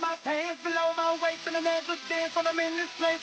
My pants below my waist and I never dance when I'm in this place.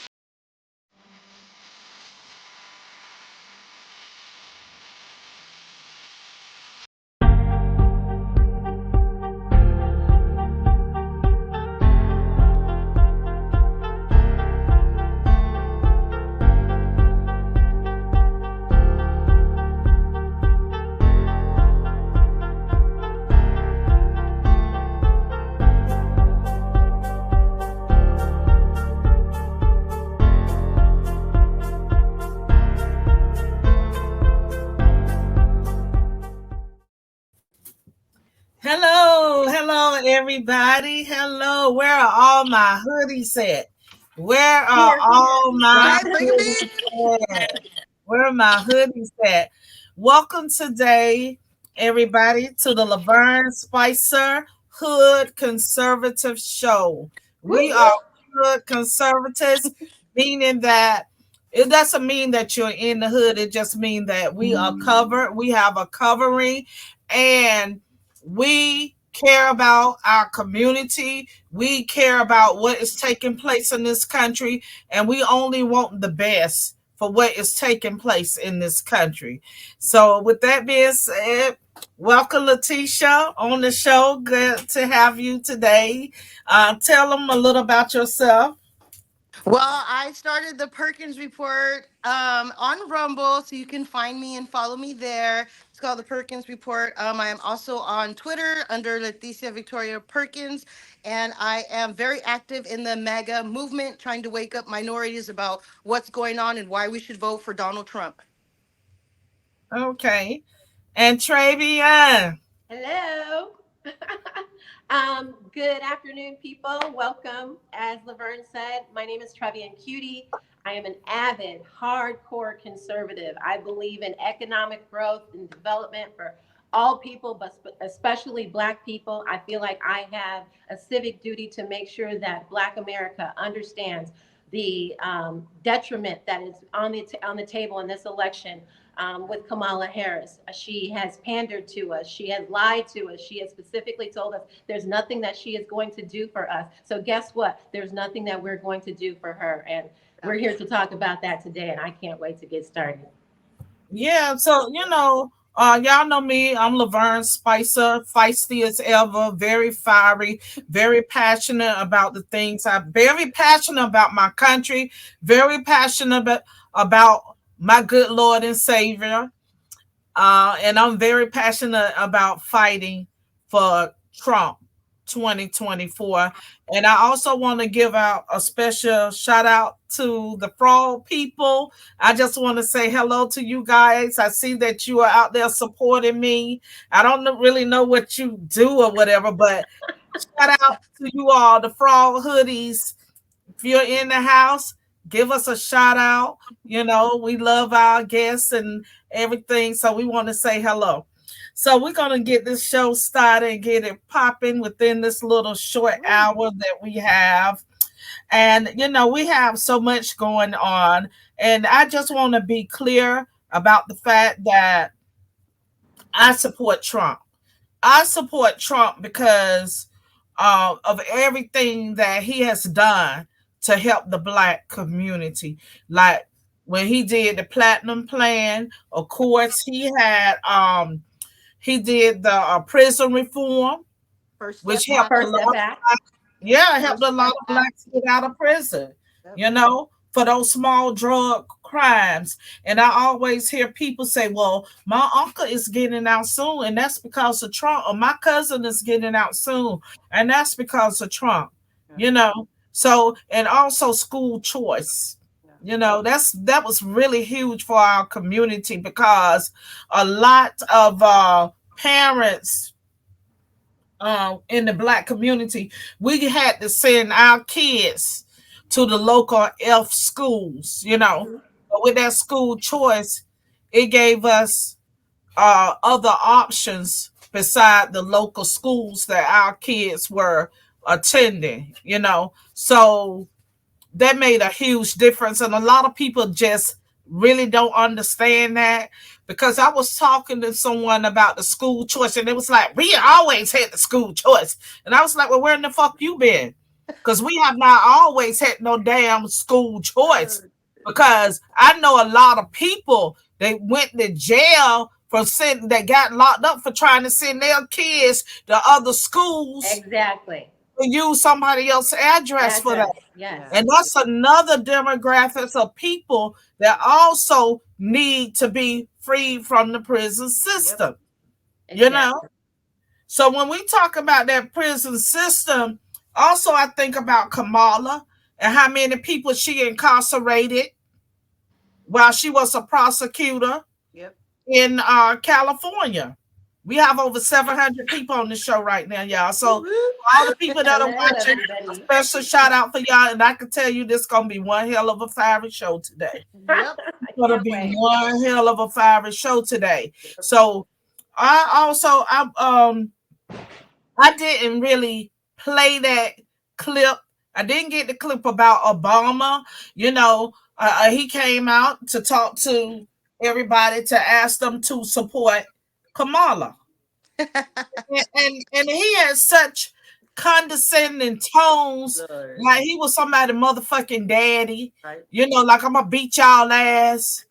Hello, everybody. Hello. Where are all my hoodies at? Where are all my Right, bring them hoodies in. at? Where are my hoodies at? Welcome today, everybody, to the Lavern Spicer Hood Conservative Show. We are hood conservatives, meaning that it doesn't mean that you're in the hood. It just means that we are covered. We have a covering, and we care about our community. We care about what is taking place in this country, and we only want the best for what is taking place in this country. So, with that being said, welcome, Leticia, on the show. Good to have you today. Tell them a little about yourself. Well, I started the Perkins Report on Rumble, so you can find me and follow me there. It's called the Perkins Report. I am also on Twitter under Leticia Victoria Perkins, and I am very active in the MAGA movement, trying to wake up minorities about what's going on and why we should vote for Donald Trump. Okay. And Trevian. Hello. Good afternoon, people. Welcome. As Lavern said, my name is Trevian Kutti. I am an avid, hardcore conservative. I believe in economic growth and development for all people, but especially Black people. I feel like I have a civic duty to make sure that Black America understands the detriment that is on the table in this election with Kamala Harris. She has pandered to us. She has lied to us. She has specifically told us there's nothing that she is going to do for us. So guess what? There's nothing that we're going to do for her. And we're here to talk about that today, and I can't wait to get started. Yeah, so y'all know me. I'm Lavern Spicer, feisty as ever, very fiery, very passionate about the things. I'm very passionate about my country, very passionate about my good Lord and Savior. And I'm very passionate about fighting for Trump 2024. And I also want to give out a special shout out to the fraud people. I just want to say hello to you guys. I see that you are out there supporting me. I don't really know what you do or whatever, but shout out to you all, the fraud hoodies. If you're in the house, give us a shout out. We love our guests and everything. So we want to say hello. So we're going to get this show started and get it popping within this little short hour that we have. And, we have so much going on. And I just want to be clear about the fact that I support Trump. I support Trump because of everything that he has done to help the Black community. Like when he did the Platinum Plan, of course, he did the prison reform, First Step which helped Act. a First step lot. back. Yeah, it helped First a lot Step of Act. Blacks get out of prison, Yep. you know, for those small drug crimes. And I always hear people say, well, my uncle is getting out soon, and that's because of Trump, or my cousin is getting out soon, and that's because of Trump, Yeah. you know. So, and also school choice. Yeah. You know, that was really huge for our community because a lot of parents in the Black community, we had to send our kids to the local F schools, you know. Mhm. But with that school choice, it gave us other options beside the local schools that our kids were attending, you know. So that made a huge difference. And a lot of people just really don't understand that, because I was talking to someone about the school choice and it was like, we always had the school choice. And I was like, well, where in the fuck you been? Because we have not always had no damn school choice. Because I know a lot of people, they went to jail for sending, they got locked up for trying to send their kids to other schools Exactly. to use somebody else's address for that. Address. Yeah. Yes. And that's another demographic of people that also need to be freed from the prison Yep. system. You know? Exactly. So when we talk about that prison system, also I think about Kamala and how many people she incarcerated while she was a prosecutor Yep. in California. We have over 700 people on the show right now, y'all. So Woo-hoo. all the people that are Hello, watching, a everybody. special shout out for y'all. And I can tell you this gonna be one hell of a fiery show today. Yep. I Gonna can't be wait. one hell of a fiery show today. So I didn't really play that clip. I didn't get the clip about Obama. You know, he came out to talk to everybody to ask them to support Kamala, and he had such condescending tones, Lord. like he was somebody motherfucking daddy. Right. You know, like I'm gonna beat y'all ass.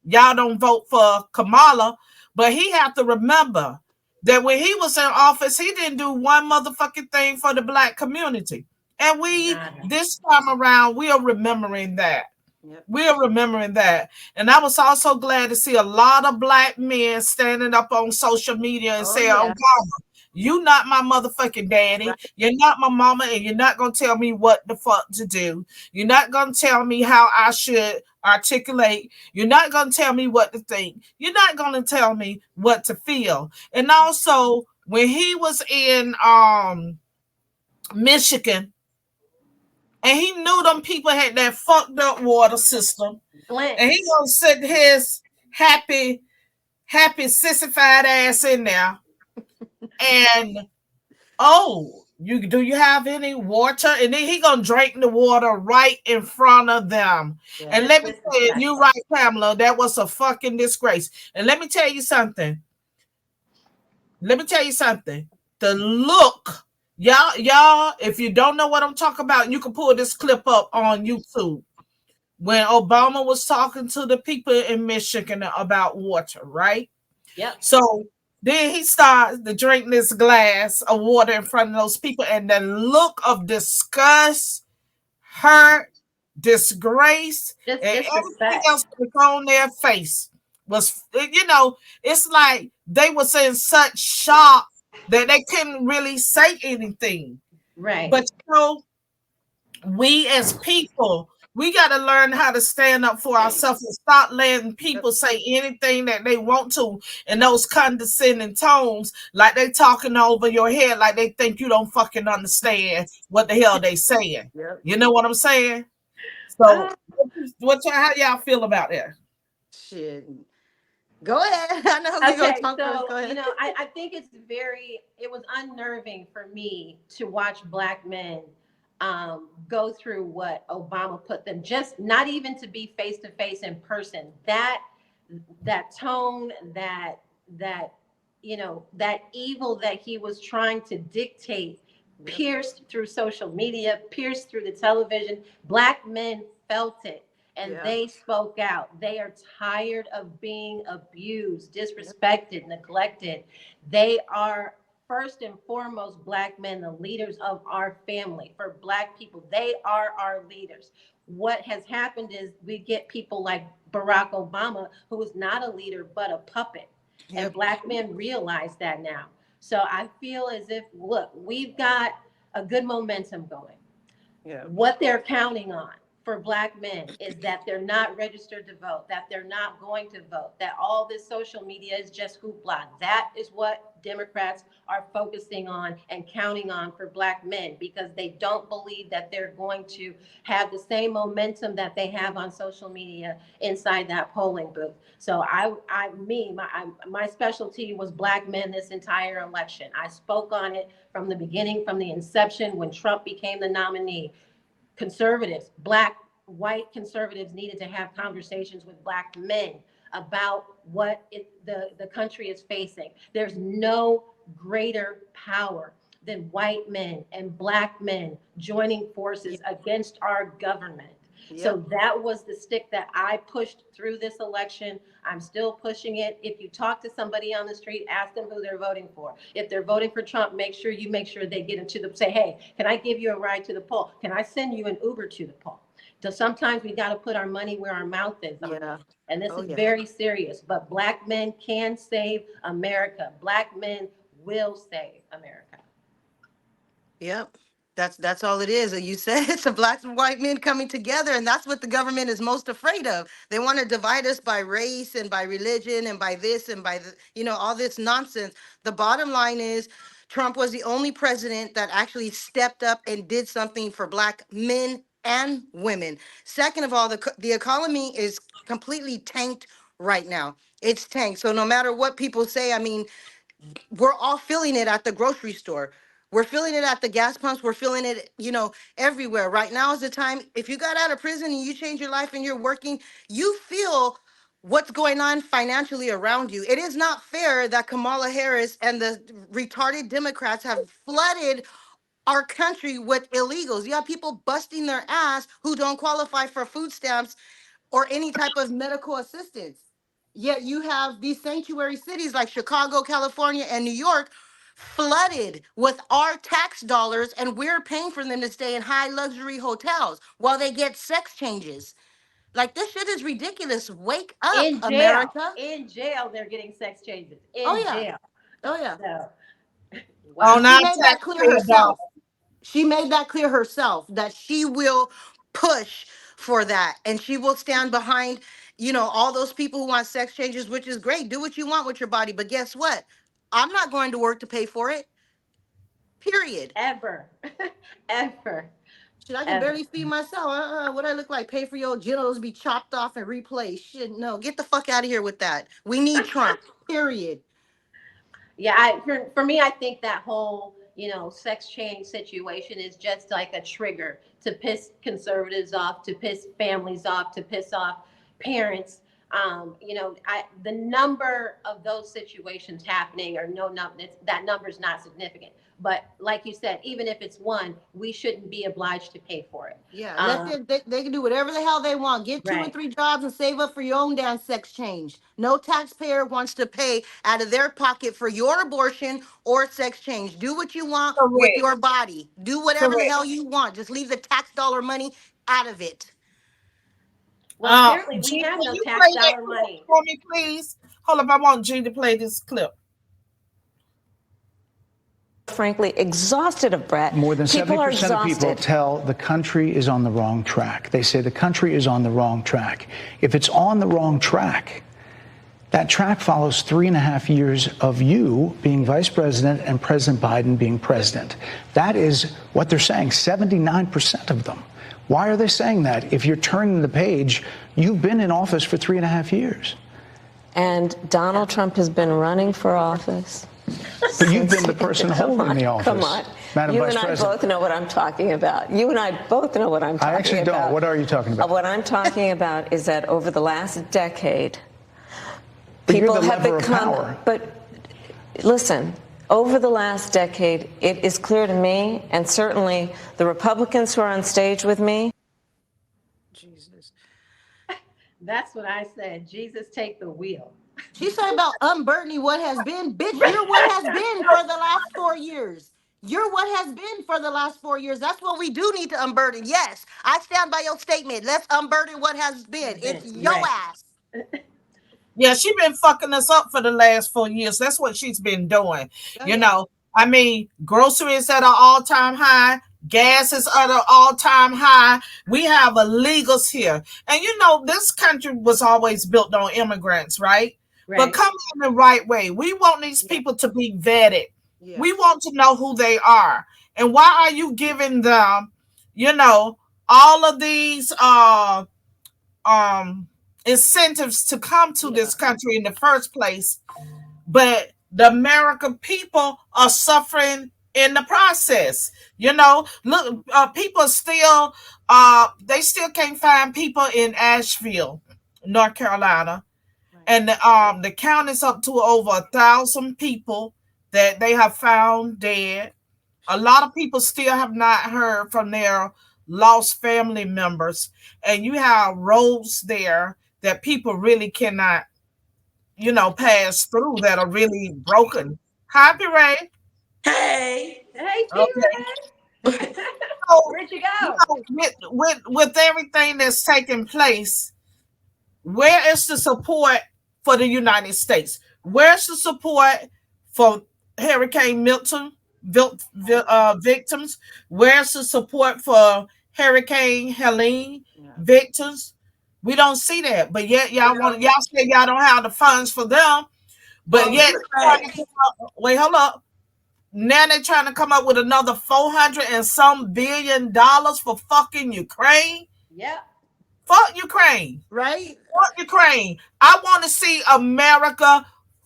Y'all don't vote for Kamala, but he have to remember that when he was in office, he didn't do one motherfucking thing for the Black community. And we, Nada. this time around, we are remembering that. Yep. We are remembering that. And I was also glad to see a lot of Black men standing up on social media and Oh saying, yeah. Obama, you not my motherfucking daddy. Right. You're not my mama, and you're not gonna tell me what the fuck to do. You're not gonna tell me how I should articulate. You're not gonna tell me what to think. You're not gonna tell me what to feel. And also, when he was in Michigan, and he knew them people had that fucked up water system, and he Glints. gonna sit his happy sissified ass in there, and oh, you have any water? And then he gonna drink the water right in front of them. Yeah. And Just let me tell you, you disrespectful. right, Pamela, that was a fucking disgrace. And let me tell you something. Let me tell you something. The look, y'all, if you don't know what I'm talking about, you can pull this clip up on YouTube. When Obama was talking to the people in Michigan about water, right? Yep. So then he starts to drink this glass of water in front of those people, and the look of disgust, hurt, disgrace, Just and everything disrespect. else that was on their face was, you know, it's like they was in such shock that they couldn't really say anything. Right. But you know, we as people, we got to learn how to stand up for ourselves and stop letting Yep. people say anything that they want to in those condescending tones, like they talking over your head, like they think you don't fucking understand what the hell they saying. Yep. You know what I'm saying? So, Uh, how y'all feel about that? Shit. Go ahead. I know who's gonna okay, talk first. so Go ahead. I think it was unnerving for me to watch Black men go through what Obama put them, just not even to be face to face in person. That tone, that that evil that he was trying to dictate pierced through social media, pierced through the television. Black men felt it and they spoke out. They are tired of being abused, disrespected, neglected. They are first and foremost Black men, the leaders of our family. For Black people, they are our leaders. What has happened is we get people like Barack Obama, who is not a leader, but a puppet. And Black men realize that now. So I feel as if, look, we've got a good momentum going. What they're counting on for Black men is that they're not registered to vote, that they're not going to vote, that all this social media is just hoopla. That is what Democrats are focusing on and counting on for Black men, because they don't believe that they're going to have the same momentum that they have on social media inside that polling booth. So my specialty was Black men this entire election. I spoke on it from the beginning, from the inception, when Trump became the nominee. Conservatives, Black, white conservatives needed to have conversations with Black men about what the country is facing. There's no greater power than white men and Black men joining forces against our government. So that was the stick that I pushed through this election. I'm still pushing it. If you talk to somebody on the street, ask them who they're voting for. If they're voting for Trump, make sure they get into say, hey, can I give you a ride to the poll? Can I send you an Uber to the poll? So sometimes we got to put our money where our mouth is. And this is very serious. But Black men can save America. Black men will save America. Yep. That's all it is. You said it's a Black and white men coming together, and that's what the government is most afraid of. They want to divide us by race and by religion and by this and by all this nonsense. The bottom line is Trump was the only president that actually stepped up and did something for Black men and women. Second of all, the economy is completely tanked right now. It's tanked. So no matter what people say, I mean, we're all feeling it at the grocery store. We're feeling it at the gas pumps. We're feeling it, everywhere. Right now is the time. If you got out of prison and you change your life and you're working, you feel what's going on financially around you. It is not fair that Kamala Harris and the retarded Democrats have flooded our country with illegals. You have people busting their ass who don't qualify for food stamps or any type of medical assistance. Yet you have these sanctuary cities like Chicago, California, and New York flooded with our tax dollars, and we're paying for them to stay in high luxury hotels while they get sex changes. Like, this shit is ridiculous. Wake up, In jail. America. In jail, they're getting sex changes. Jail. Oh, yeah. So, wow. She made that clear herself. She made that clear herself, that she will push for that, and she will stand behind, all those people who want sex changes, which is great. Do what you want with your body. But guess what? I'm not going to work to pay for it. Period. Ever. Ever. Shit, I can barely feed myself. What I look like? Pay for your genitals to be chopped off and replaced. Shit, no. Get the fuck out of here with that. We need Trump. Period. Yeah, for me, I think that whole, sex change situation is just like a trigger to piss conservatives off, to piss families off, to piss off parents. The number of those situations happening that number is not significant. But like you said, even if it's one, we shouldn't be obliged to pay for it. Yeah, they can do whatever the hell they want. Get 2 or 3 jobs and save up for your own damn sex change. No taxpayer wants to pay out of their pocket for your abortion or sex change. Do what you want with your body. Do whatever the hell you want. Just leave the tax dollar money out of it. Well, apparently we have no tax dollar money. For me, please. Hold up, I want G to play this clip. Frankly, exhausted of Brett. More than 70% of people tell the country is on the wrong track. They say the country is on the wrong track. If it's on the wrong track, that track follows 3.5 years of you being vice president and President Biden being president. That is what they're saying, 79% of them. Why are they saying that? If you're turning the page, you've been in office for 3.5 years. And Donald Trump has been running for office. But you've been the person holding the office. Come on. Madam You Vice and I President. both know what I'm talking about. You and I both know what I'm talking about. I actually don't. What are you talking about? What I'm talking about is that over the last decade, But people you're the have lever of become. power. But listen, Over the last decade, it is clear to me, and certainly the Republicans who are on stage with me. Jesus. That's what I said. Jesus, take the wheel. She's talking about unburdening what has been. Bitch, you're what has been for the last 4 years. You're what has been for the last 4 years. That's what we do need to unburden. Yes, I stand by your statement. Let's unburden what has been. It's your Right. ass. Yeah, she been fucking us up for the last 4 years. That's what she's been doing. Oh, You yeah. know, I mean, groceries at an all-time high, gas is at an all-time high. We have illegals here. And you know, this country was always built on immigrants, right? But come in the right way. We want these people to be vetted. Yeah. We want to know who they are. And why are you giving them, you know, all of these incentives to come to this country in the first place, but the American people are suffering in the process. You know, look, people still they still can't find people in Asheville, North Carolina, and the count is up to over 1,000 people that they have found dead. A lot of people still have not heard from their lost family members, and you have roads there that people really cannot, you know, pass through that are really broken. Hi, Ray. Hey. Hey, Okay. so, where'd you go? You know, with everything that's taking place, where is the support for the United States? Where's the support for Hurricane Milton victims? Where's the support for Hurricane Helene victims? We don't see that, but yet y'all say y'all don't have the funds for them, but yet wait, hold up. Now they're trying to come up with another 400 and some billion dollars for fucking Ukraine. Yep. Fuck Ukraine. Right? Fuck Ukraine. I want to see America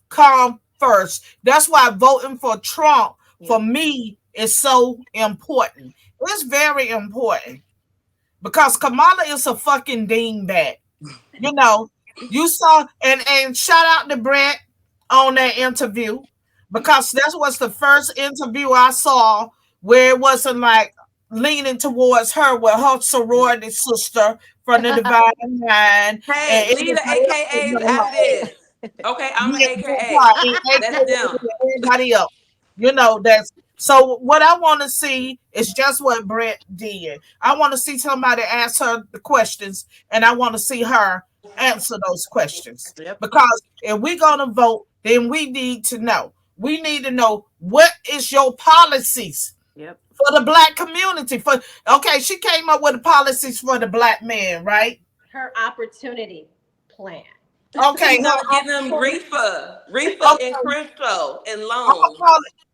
come first. That's why voting for Trump for me is so important. It's very important because Kamala is a fucking dingbat. You know, you saw and shout out to Brett on that interview because that was the first interview I saw where it wasn't like leaning towards her with her sorority sister from the Divine Nine. Hey, leave the AKAs out of this. Okay, I'm an AKA. That's them. Everybody else. You know, that's so what I want to see is just what Brett did. I want to see somebody ask her the questions, and I want to see her answer those questions. Because if we're gonna vote, then we need to know. We need to know what is your policies for the black community. Okay, she came up with the policies for the black man, right? Her opportunity plan. Okay, she's gonna give them reefer and crypto and loans.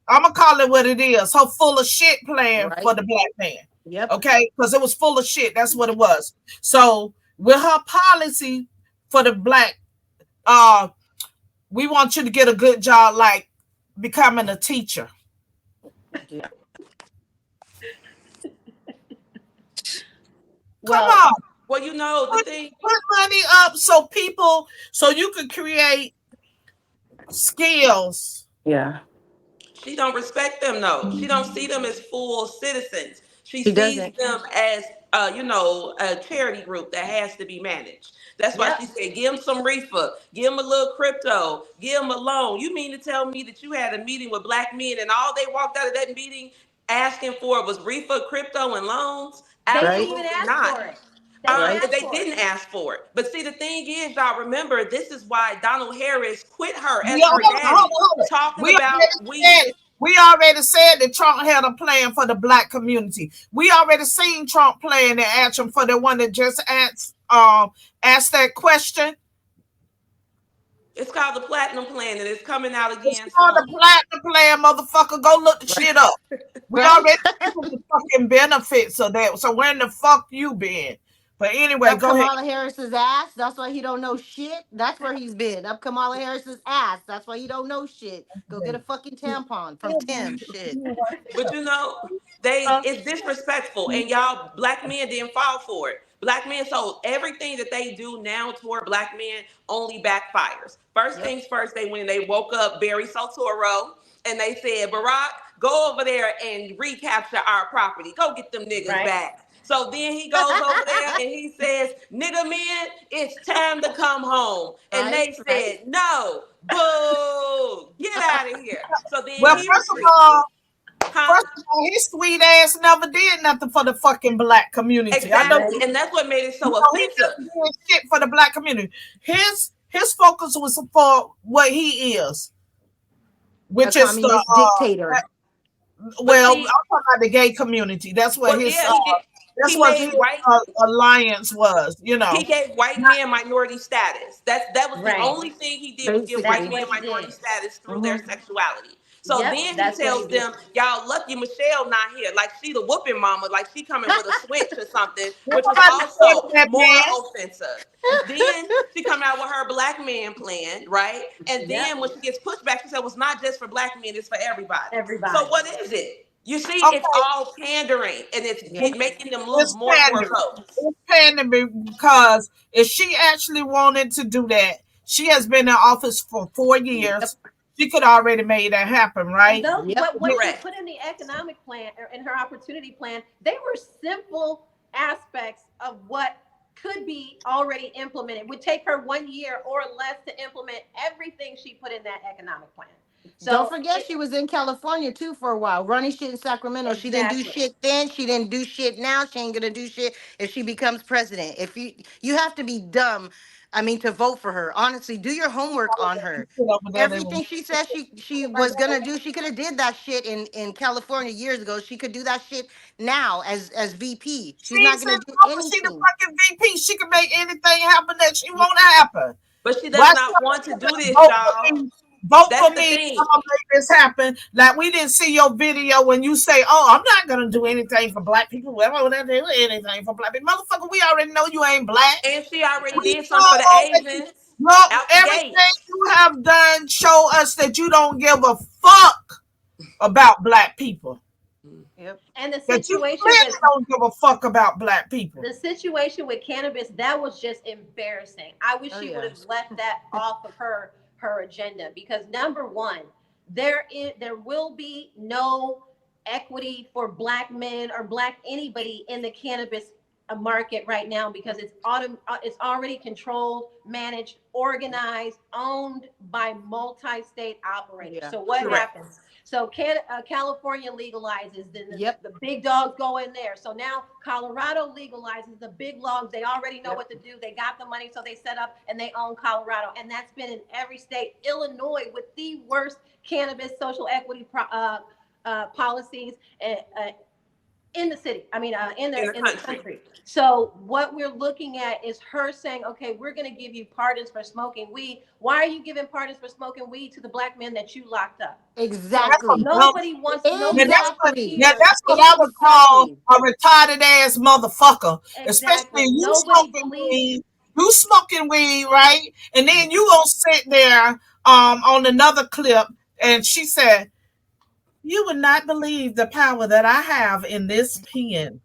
I'm gonna call it what it is. Her full of shit plan for the black man. Yep. Okay, because it was full of shit. That's what it was. So with her policy for the black, we want you to get a good job, like becoming a teacher. Come on. Well, you know the thing. Put money up so you can create skills. Yeah. She don't respect them though. She don't see them as full citizens. She sees them as a charity group that has to be managed. That's why she said, give them some reefer, give them a little crypto, give them a loan. You mean to tell me that you had a meeting with black men and all they walked out of that meeting asking for was reefer, crypto, and loans? Absolutely not. They didn't ask for it. But see, the thing is, y'all remember, this is why Donald Harris quit her as her daddy. Talking about we already said that Trump had a plan for the black community. We already seen Trump plan in action for the one that just asked that question. It's called the Platinum Plan, and it's coming out again. It's called the Platinum Plan, motherfucker. Go look the shit up. We already have the fucking benefits of that. So where in the fuck you been? But anyway, go ahead. Kamala Harris's ass. That's why he don't know shit. That's where he's been. Up Kamala Harris's ass. That's why he don't know shit. Go get a fucking tampon from Tim. Shit. But you know, it's disrespectful, and y'all black men didn't fall for it. Black men, so everything that they do now toward black men only backfires. First things first, they woke up Barry Soetoro. and they said, Barack, go over there and recapture our property. Go get them niggas back. So then he goes over there and he says, nigga men, it's time to come home. And they said, no, boo, get out of here. So then Well, he first of all, his sweet ass never did nothing for the fucking black community. Exactly, and that's what made it so offensive. He just did shit for the black community. His focus was for what he is, which is the dictator. Well, I'm talking about the gay community. That's what his. That's what his alliance was, you know. He gave white men minority status. That was the only thing he did was give white men minority status through their sexuality. So then he tells them, y'all lucky Michelle not here. Like she the whooping mama, like she coming with a switch or something, which was also more offensive. Then she come out with her black man plan, right? And then when she gets pushed back, she said, well, it's not just for black men, it's for everybody. So what is it? You see, it's all pandering, and it's making them lose more and more votes. It's pandering because if she actually wanted to do that, she has been in office for 4 years. She could already made that happen, right? But what she put in the economic plan or in her opportunity plan, they were simple aspects of what could be already implemented. It would take her 1 year or less to implement everything she put in that economic plan. So don't forget she was in California too for a while, running shit in Sacramento. Exactly. She didn't do shit then. She didn't do shit now. She ain't gonna do shit if she becomes president. If you have to be dumb, I mean, to vote for her. Honestly, do your homework on her. Everything she said she was gonna do, she could have did that shit in California years ago. She could do that shit now as VP. She's not gonna do anything. She the fucking VP. She can make anything happen that she want to happen. But she does not want to do this, y'all. Vote for me. I'm gonna make this happen. Like we didn't see your video when you say, "Oh, I'm not gonna do anything for black people." Well, I'm not do anything for black people, motherfucker. We already know you ain't black. And she already did something for the Asians. Look, everything you have done show us that you don't give a fuck about black people. Yep. And the situation that don't give a fuck about black people. The situation with cannabis, that was just embarrassing. I wish she would have left that off of her agenda, because number one, there will be no equity for black men or black anybody in the cannabis market right now, because it's already controlled, managed, organized, owned by multi-state operators. So what happens? So California legalizes, then the big dogs go in there. So now Colorado legalizes, the big logs, they already know what to do. They got the money, so they set up and they own Colorado. And that's been in every state. Illinois with the worst cannabis social equity policies in the city. I mean, in the country. So what we're looking at is her saying, okay, we're going to give you pardons for smoking weed. Why are you giving pardons for smoking weed to the black men that you locked up? Exactly. Nobody wants to know. That's what I would call a retarded ass motherfucker. Especially you smoking weed. You smoking weed, right? And then you gonna sit there on another clip, and she said, "You would not believe the power that I have in this pen."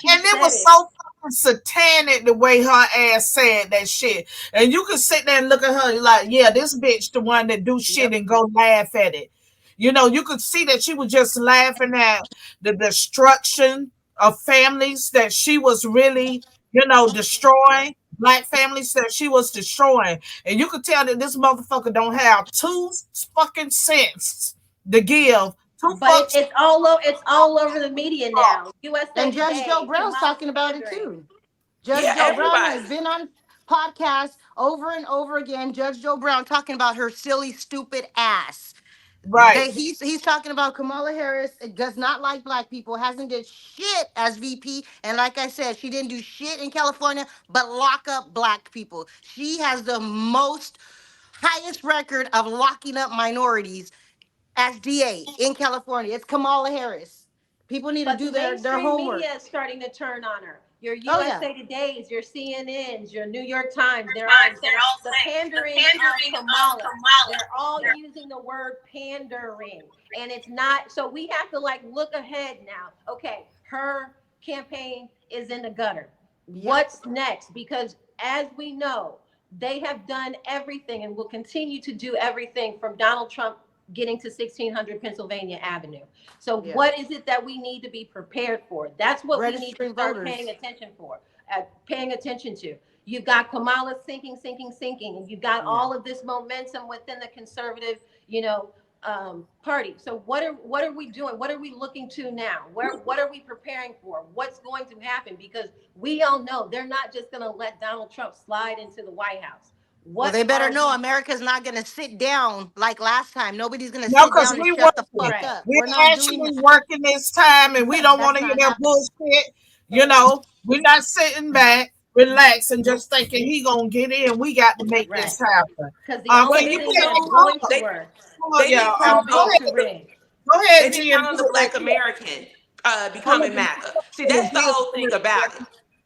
It was so fucking satanic the way her ass said that shit. And you can sit there and look at her like, yeah, this bitch the one that do shit and go laugh at it. You know, you could see that she was just laughing at the destruction of families that she was really, destroying. Black families that she was destroying. And you could tell that this motherfucker don't have 2 fucking cents to give. But it's all over the media now. USA and Judge Joe Brown's talking about it too. Judge Joe Brown has been on podcasts over and over again. Judge Joe Brown talking about her silly, stupid ass. Right. He's talking about Kamala Harris does not like black people, hasn't did shit as VP. And like I said, she didn't do shit in California, but lock up black people. She has the highest record of locking up minorities as DA in California. It's Kamala Harris. People need to do their homework. Media is starting to turn on her. Your USA Today's, your CNNs, your New York Times, they're all the pandering of Kamala. They're all using the word pandering. And it's not, so we have to look ahead now. Okay, her campaign is in the gutter. Yep. What's next? Because as we know, they have done everything and will continue to do everything from Donald Trump getting to 1600 Pennsylvania Avenue. So Yeah. what is it that we need to be prepared for? That's what we need to Registering start voters. paying attention to. You've got Kamala sinking, and you've got all of this momentum within the conservative, party. So what are we doing? What are we looking to now? What are we preparing for? What's going to happen? Because we all know they're not just going to let Donald Trump slide into the White House. Well, they better know America's not going to sit down like last time. Nobody's going to No, sit because down and we shut the working. fuck up. We're We're not actually doing that. working this time, and we don't want to That's hear not that bullshit. You know, we're not sitting back, relax, and just thinking he gonna get in. We got to make this happen. Because the only Can you thing play that's that going song? to work Hold on, They've been y'all. counting Go on ahead. Go ahead, they've been G, and counting on do the it. Black American becoming MAGA. See, that's the whole thing about it.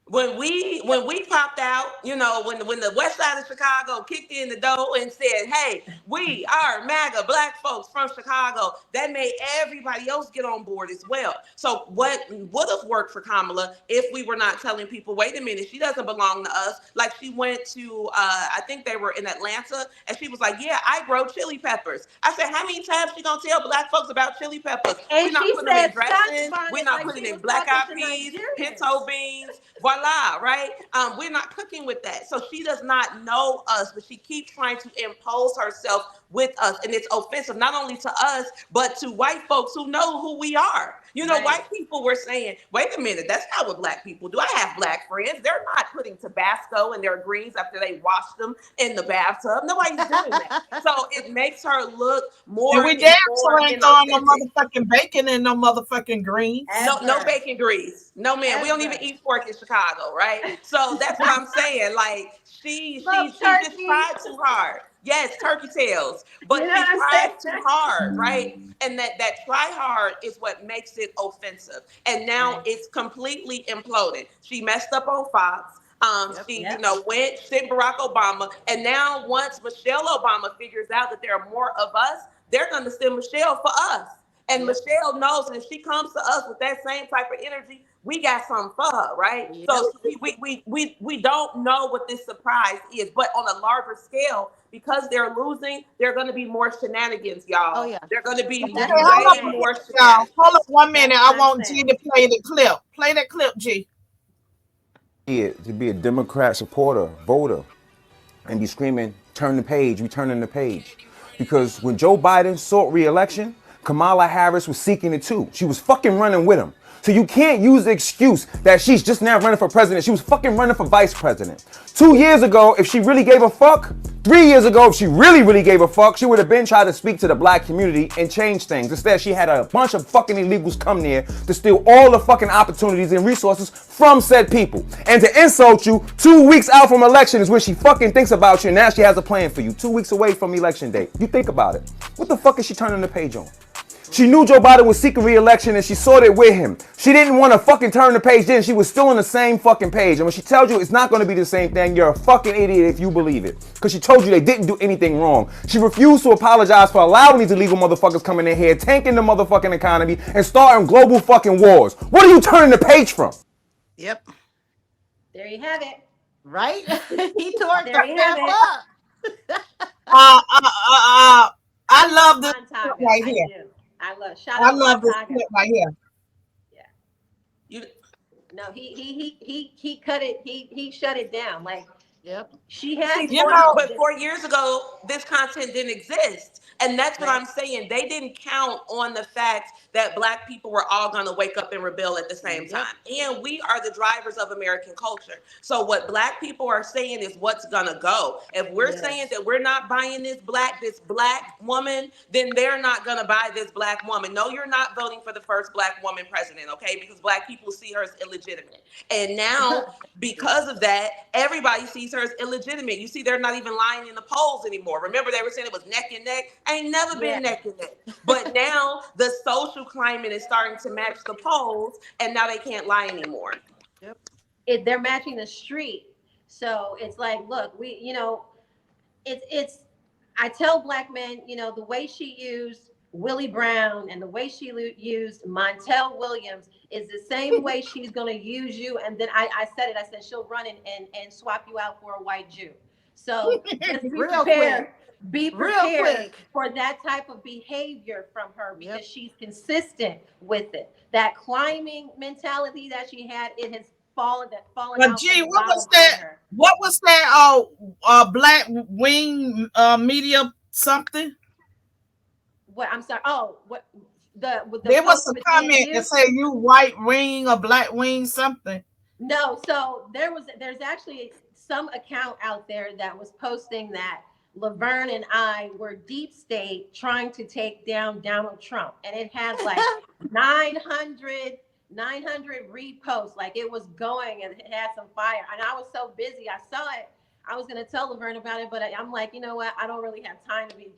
When we popped out, when the west side of Chicago kicked in the door and said, "Hey, we are MAGA Black folks from Chicago," that made everybody else get on board as well. So what would have worked for Kamala if we were not telling people, "Wait a minute, she doesn't belong to us"? Like she went to, I think they were in Atlanta, and she was like, "Yeah, I grow chili peppers." I said, "How many times she gonna tell Black folks about chili peppers? And We're not she putting them in said, "Stop dressing. buying We're it not like putting she in was black eyed talking to peas, Nigerians." pinto beans, voila, right? We're not cooking with that. So she does not know us, but she keeps trying to impose herself with us. And it's offensive, not only to us, but to white folks who know who we are. White people were saying, "Wait a minute, that's not what Black people do. I have Black friends. They're not putting Tabasco in their greens after they wash them in the bathtub. Nobody's doing that." So it makes her look more And we and damn more sure ain't throwing no inauthentic. motherfucking bacon in no motherfucking greens. No bacon grease. No, man. We don't even eat pork in Chicago, right? So that's what I'm saying. Like she just tried too hard. Yes, turkey tails, but You know she what I'm tried too saying? hard, right? And that try hard is what makes it offensive. And now it's completely imploded. She messed up on Fox. She, went, sent Barack Obama. And now once Michelle Obama figures out that there are more of us, they're going to send Michelle for us. And Michelle knows that if she comes to us with that same type of energy, we got something for her, right? Yep. So we don't know what this surprise is, but on a larger scale, because they're losing, there are going to be more shenanigans, y'all. Oh, yeah. They're going to be Okay, way more shenanigans. Hold up 1 minute. I want G to play the clip. Play that clip, G. To be a Democrat supporter, voter, and be screaming, "Turn the page, we turning the page." Because when Joe Biden sought re-election, Kamala Harris was seeking it too. She was fucking running with him. So you can't use the excuse that she's just now running for president. She was fucking running for vice president. 2 years ago, if she really gave a fuck, 3 years ago, if she really gave a fuck, she would have been trying to speak to the Black community and change things. Instead, she had a bunch of fucking illegals come there to steal all the fucking opportunities and resources from said people. And to insult you 2 weeks out from election is when she fucking thinks about you, and now she has a plan for you. 2 weeks away from election day. You think about it. What the fuck is she turning the page on? She knew Joe Biden was seeking re-election and she sought it with him. She didn't want to fucking turn the page then. She was still on the same fucking page. And when she tells you it's not going to be the same thing, you're a fucking idiot if you believe it. Because she told you they didn't do anything wrong. She refused to apologize for allowing these illegal motherfuckers coming in here, tanking the motherfucking economy, and starting global fucking wars. What are you turning the page from? Yep. There you have it. Right? He tore it There you have up. I love this clip right here. I love this clip right here. No, he cut it. He shut it down. Like, she has. But 4 years ago, this content didn't exist. And that's what I'm saying. They didn't count on the fact that Black people were all going to wake up and rebel at the same time. And we are the drivers of American culture. So what Black people are saying is what's going to go. If we're saying that we're not buying this black woman, then they're not going to buy this Black woman. No, you're not voting for the first Black woman president, okay? Because Black people see her as illegitimate. And now, because of that, everybody sees her as illegitimate. You see, they're not even lying in the polls anymore. Remember, they were saying it was neck and neck. Ain't never been neck and neck. But now the social climate is starting to match the polls, and now they can't lie anymore. They're matching the street. So it's like, look, it's I tell Black men, the way she used Willie Brown and the way she used Montel Williams is the same way she's going to use you. And then I said she'll run and swap you out for a white Jew. So just be prepared. be Real prepared quick. for that type of behavior from her, because she's consistent with it. That climbing mentality that she had, it has fallen But out from gee, the what was bottom on that? her. What was that? Black Wing Media something. What, I'm sorry. Oh, what, the There was post a with comment that DQ? said you white wing or black wing something. No, so there's actually some account out there that was posting that Lavern and I were deep state trying to take down Donald Trump, and it had like 900 reposts, like it was going, and it had some fire. And I was so busy, I saw it. I was gonna tell Lavern about it, but I'm like, you know what? I don't really have time to be,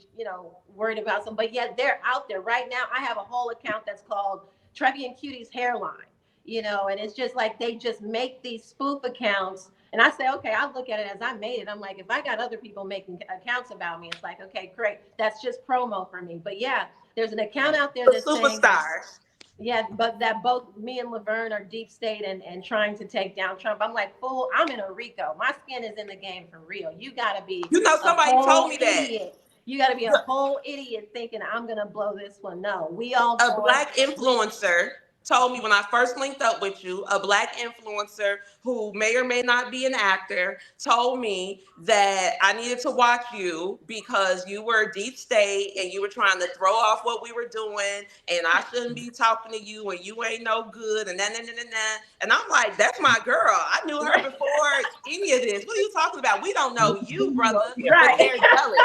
worried about some. But yet they're out there right now. I have a whole account that's called Trevian Cutie's Hairline. And it's just like they just make these spoof accounts. And I say, okay, I look at it as I made it. I'm like, if I got other people making accounts about me, it's like, okay, great. That's just promo for me. But yeah, there's an account out there that's saying, Superstars. yeah, but that both me and Lavern are deep state and trying to take down Trump. I'm like, fool, I'm in a Rico. My skin is in the game for real. You got to be Somebody told me that. idiot. You got to be a whole idiot thinking I'm going to blow this one. No, we all A black influencer told me when I first linked up with you, a black influencer who may or may not be an actor told me that I needed to watch you because you were deep state and you were trying to throw off what we were doing, and I shouldn't be talking to you and you ain't no good and that. And I'm like, that's my girl. I knew her before any of this. What are you talking about? We don't know you, brother. Right. But they're jealous.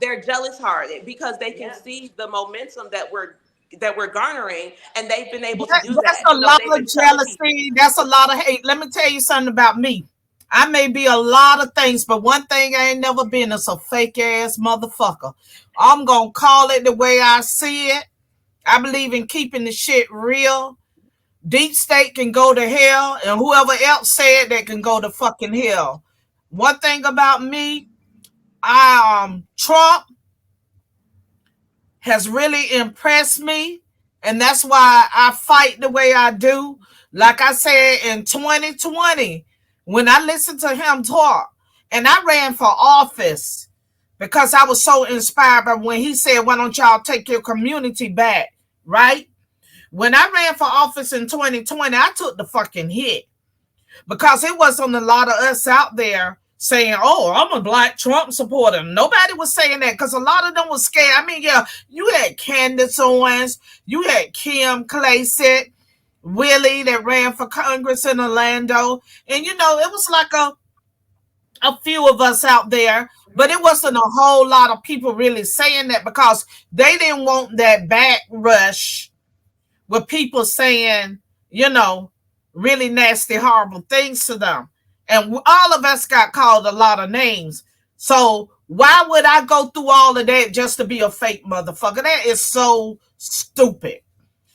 They're jealous hearted because they can see the momentum that we're garnering, and they've been able to do that. That's a lot of jealousy. That's a lot of hate. Let me tell you something about me. I may be a lot of things, but one thing I ain't never been is a fake ass motherfucker. I'm gonna call it the way I see it. I believe in keeping the shit real. Deep state can go to hell, and whoever else said that can go to fucking hell. One thing about me, Trump has really impressed me, and that's why I fight the way I do. Like I said, in 2020, when I listened to him talk, and I ran for office because I was so inspired by when he said, why don't y'all take your community back, right? When I ran for office in 2020, I took the fucking hit because it wasn't a lot of us out there saying, oh, I'm a black Trump supporter. Nobody was saying that because a lot of them was scared. I mean, yeah, you had Candace Owens, you had Kim Klacik, Willie that ran for Congress in Orlando. And, it was like a few of us out there, but it wasn't a whole lot of people really saying that because they didn't want that backrush with people saying, really nasty, horrible things to them. And all of us got called a lot of names. So why would I go through all of that just to be a fake motherfucker? That is so stupid.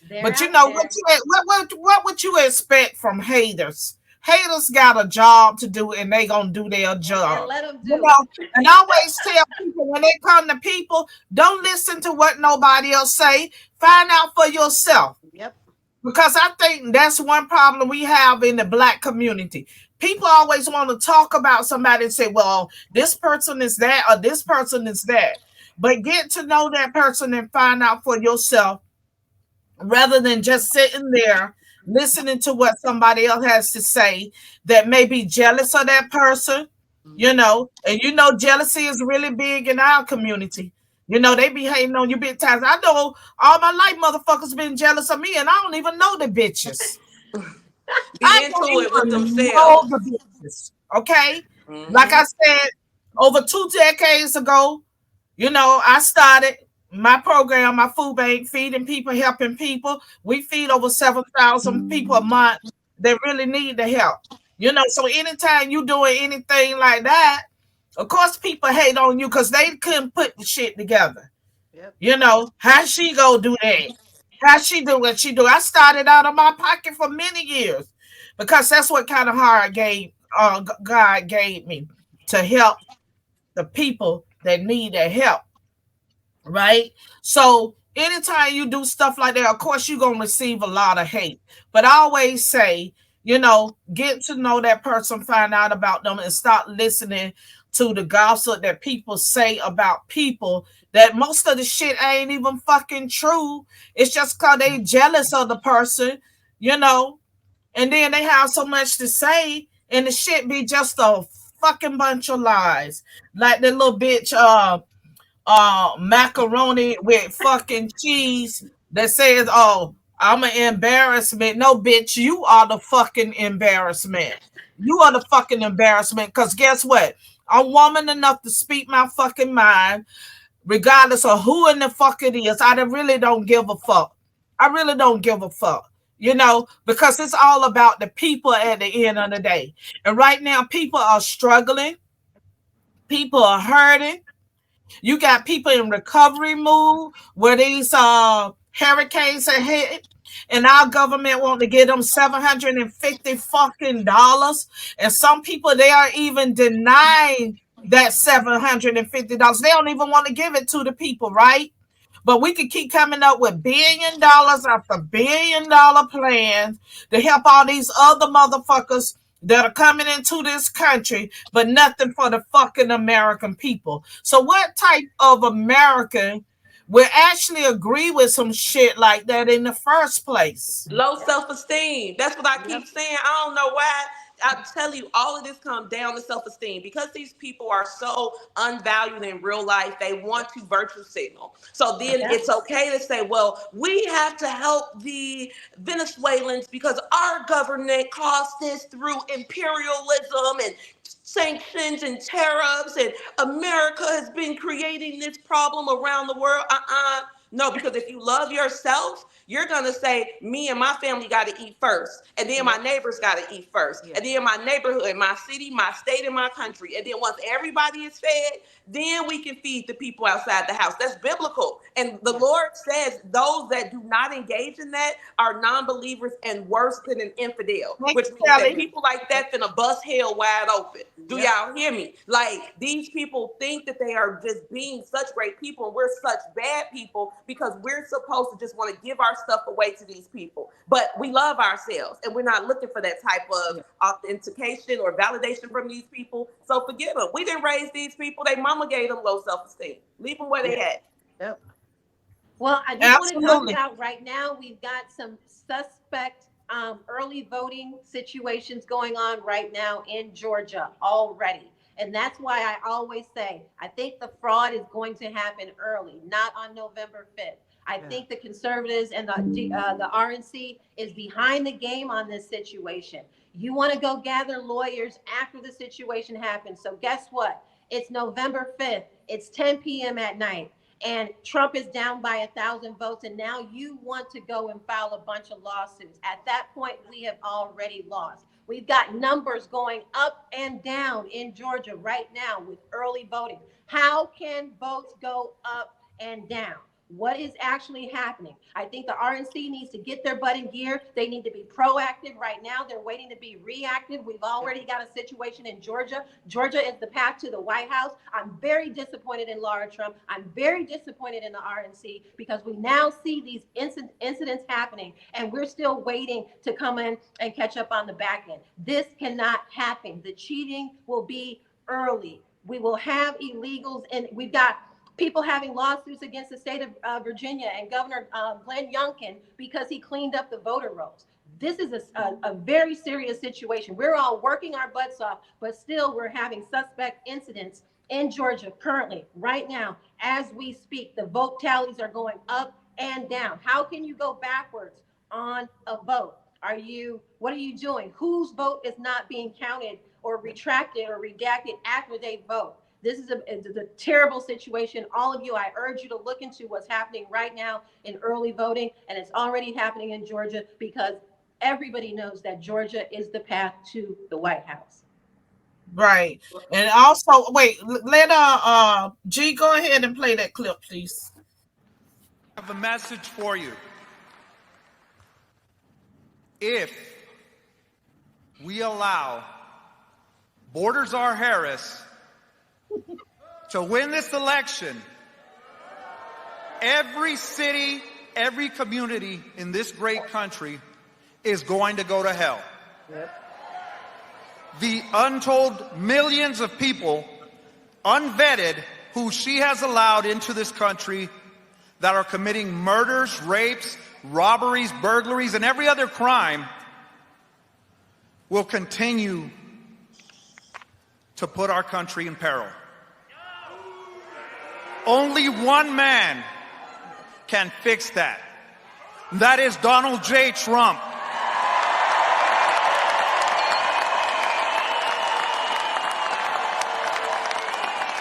But what would you expect from haters? Haters got a job to do, and they gonna do their job. And let them do and I always tell people when they come to people, don't listen to what nobody else say. Find out for yourself. Yep. Because I think that's one problem we have in the black community. People always want to talk about somebody and say, well, this person is that or this person is that. But get to know that person and find out for yourself rather than just sitting there listening to what somebody else has to say that may be jealous of that person, and jealousy is really big in our community. They be hating on you big times. I know all my life motherfuckers been jealous of me, and I don't even know the bitches. Be into it with themselves. The bitches, okay? Mm-hmm. Like I said, over 2 decades ago, I started my program, my food bank, feeding people, helping people. We feed over 7,000 people a month that really need the help. So anytime you doing anything like that, of course people hate on you because they couldn't put the shit together. Yep. How she go do that? How she do what she do? I started out of my pocket for many years because that's what kind of heart God gave me to help the people that need their help. Right? So anytime you do stuff like that, of course you're going to receive a lot of hate. But I always say, get to know that person, find out about them, and start listening to the gossip that people say about people, that most of the shit ain't even fucking true. It's just because they jealous of the person, you know, and then they have so much to say, and the shit be just a fucking bunch of lies. Like the little bitch macaroni with fucking cheese that says, "Oh, I'm an embarrassment." No, bitch, you are the fucking embarrassment. You are the fucking embarrassment. Because guess what? I'm woman enough to speak my fucking mind, regardless of who in the fuck it is. I really don't give a fuck. I really don't give a fuck. You know, because it's all about the people at the end of the day. And right now, people are struggling. People are hurting. You got people in recovery mood where these hurricanes are hit, and our government want to give them $750 fucking dollars. And some people, they are even denying that $750. They don't even want to give it to the people, right? But we could keep coming up with $1 billion after $1 billion plans to help all these other motherfuckers that are coming into this country, but nothing for the fucking American people. So what type of American would actually agree with some shit like that in the first place? Low self-esteem. That's what I keep saying. I don't know why. I tell you, all of this comes down to self-esteem because these people are so unvalued in real life. They want to virtue signal. So then it's okay to say, well, we have to help the Venezuelans because our government caused this through imperialism and sanctions and tariffs, and America has been creating this problem around the world. No, because if you love yourself, you're going to say, me and my family got to eat first. And then my neighbors got to eat first. And then my neighborhood, my city, my state, and my country. And then once everybody is fed, then we can feed the people outside the house. That's biblical. And the Lord says those that do not engage in that are non-believers and worse than an infidel. Which means that people like that finna bust hell wide open. Do y'all hear me? Like, these people think that they are just being such great people and we're such bad people because we're supposed to just want to give our stuff away to these people. But we love ourselves and we're not looking for that type of authentication or validation from these people. So forgive them. We didn't raise these people. They mama gave them low self-esteem. Leave them where they at. Yep. Well, I just want to talk about right now, we've got some suspect early voting situations going on right now in Georgia already. And that's why I always say, I think the fraud is going to happen early, not on November 5th. I think the conservatives and the RNC is behind the game on this situation. You want to go gather lawyers after the situation happens. So guess what? It's November 5th. It's 10 p.m. at night. And Trump is down by 1,000 votes. And now you want to go and file a bunch of lawsuits. At that point, we have already lost. We've got numbers going up and down in Georgia right now with early voting. How can votes go up and down? What is actually happening? I think the RNC needs to get their butt in gear. They need to be proactive. Right now, they're waiting to be reactive. We've already got a situation in Georgia. Georgia is the path to the White House. I'm very disappointed in Laura Trump. I'm very disappointed in the RNC because we now see these incidents happening and we're still waiting to come in and catch up on the back end. This cannot happen. The cheating will be early. We will have illegals, and we've got people having lawsuits against the state of Virginia and Governor Glenn Youngkin because he cleaned up the voter rolls. This is a very serious situation. We're all working our butts off, but still we're having suspect incidents in Georgia currently, right now, as we speak. The vote tallies are going up and down. How can you go backwards on a vote? What are you doing? Whose vote is not being counted or retracted or redacted after they vote? This is a terrible situation. All of you, I urge you to look into what's happening right now in early voting, and it's already happening in Georgia because everybody knows that Georgia is the path to the White House. Right. And also, wait, let G go ahead and play that clip, please. I have a message for you. If we allow Borders R. Harris to win this election, every city, every community in this great country is going to go to hell. The untold millions of people unvetted, who she has allowed into this country that are committing murders, rapes, robberies, burglaries, and every other crime will continue to put our country in peril. Only one man can fix that. That is Donald J. Trump.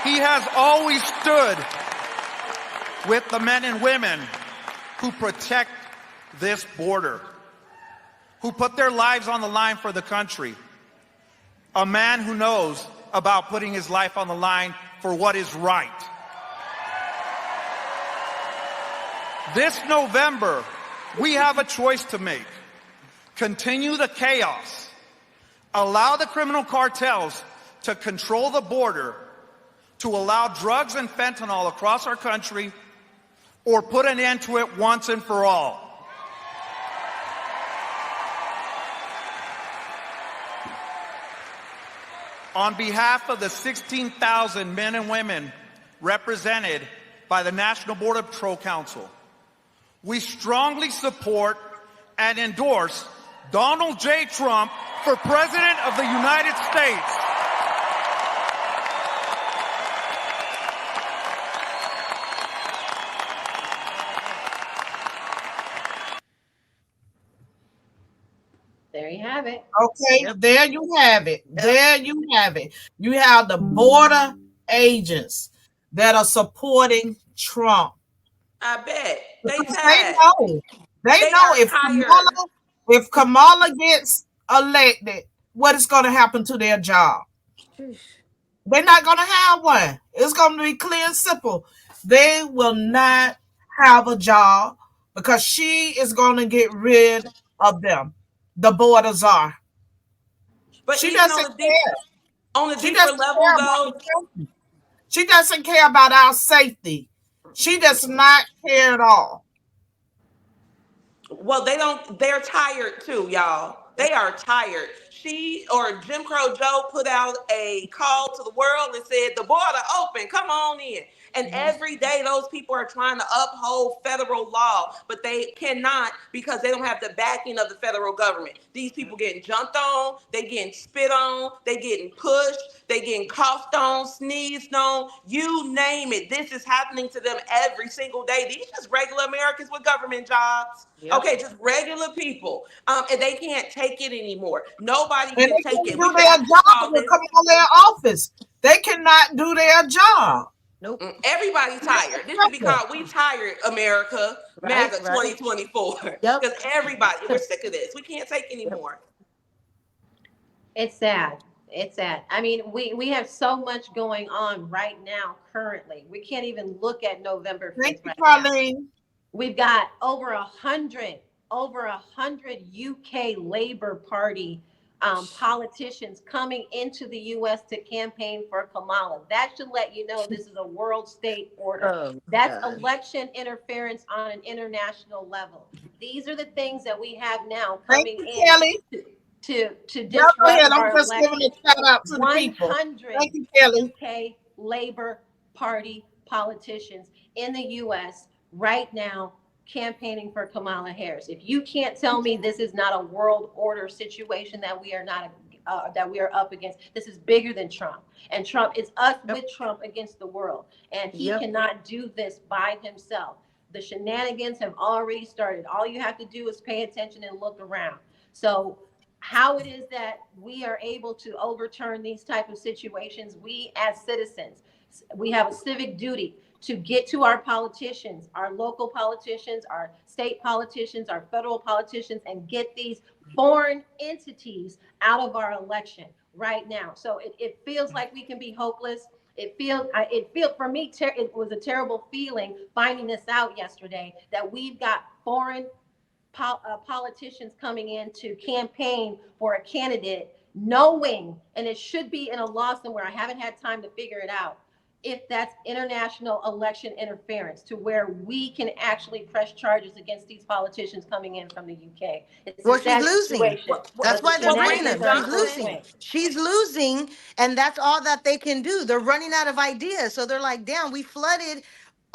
He has always stood with the men and women who protect this border, who put their lives on the line for the country. A man who knows about putting his life on the line for what is right. This November, we have a choice to make. Continue the chaos, allow the criminal cartels to control the border, to allow drugs and fentanyl across our country, or put an end to it once and for all. On behalf of the 16,000 men and women represented by the National Border Patrol Council, we strongly support and endorse Donald J. Trump for President of the United States. There you have it. Okay, there you have it. There you have it. You have the border agents that are supporting Trump. I bet. They know. They know if Kamala gets elected, what is going to happen to their job? They're not going to have one. It's going to be clear and simple. They will not have a job because she is going to get rid of them. The border czar. But she doesn't care. On a deeper level, though, she doesn't care about our safety. She does not care at all. Well, they're tired too, y'all. They are tired. She or Jim Crow Joe put out a call to the world and said, the border open, come on in. And every day those people are trying to uphold federal law, but they cannot because they don't have the backing of the federal government. These people getting jumped on, they getting spit on, they getting pushed, they getting coughed on, sneezed on, you name it. This is happening to them every single day. These just regular Americans with government jobs. Yep. Okay, just regular people. And they can't take it anymore. Nobody can take it. Do their job to come on their office. They cannot do their job. Nope. Everybody's tired. This should be called We Tired America, MAGA 2024. Because everybody, we're sick of this. We can't take anymore. It's sad. It's sad. I mean, we have so much going on right now, currently. We can't even look at November 5th right now. We've got over 100 UK Labour Party politicians coming into the U.S. to campaign for Kamala. That should let you know this is a world state order. That's election interference on an international level. These are the things that we have now coming in to disrupt our election. 100 UK Labour Party politicians in the U.S. right now campaigning for Kamala Harris. If you can't tell me this is not a world order situation that we are not that we are up against, this is bigger than Trump. And Trump is us with Trump against the world. And he cannot do this by himself. The shenanigans have already started. All you have to do is pay attention and look around. So how it is that we are able to overturn these type of situations, we as citizens, we have a civic duty to get to our politicians, our local politicians, our state politicians, our federal politicians, and get these foreign entities out of our election right now. So it feels like we can be hopeless. It feels for me, it was a terrible feeling finding this out yesterday that we've got foreign politicians coming in to campaign for a candidate, knowing, and it should be in a law somewhere, I haven't had time to figure it out, if that's international election interference to where we can actually press charges against these politicians coming in from the UK. It's a Well, she's sad losing. situation, That's but the why they're bringing shenanigans him. are She's in full Johnson. losing. swing. She's losing, and that's all that they can do. They're running out of ideas. So they're like, damn, we flooded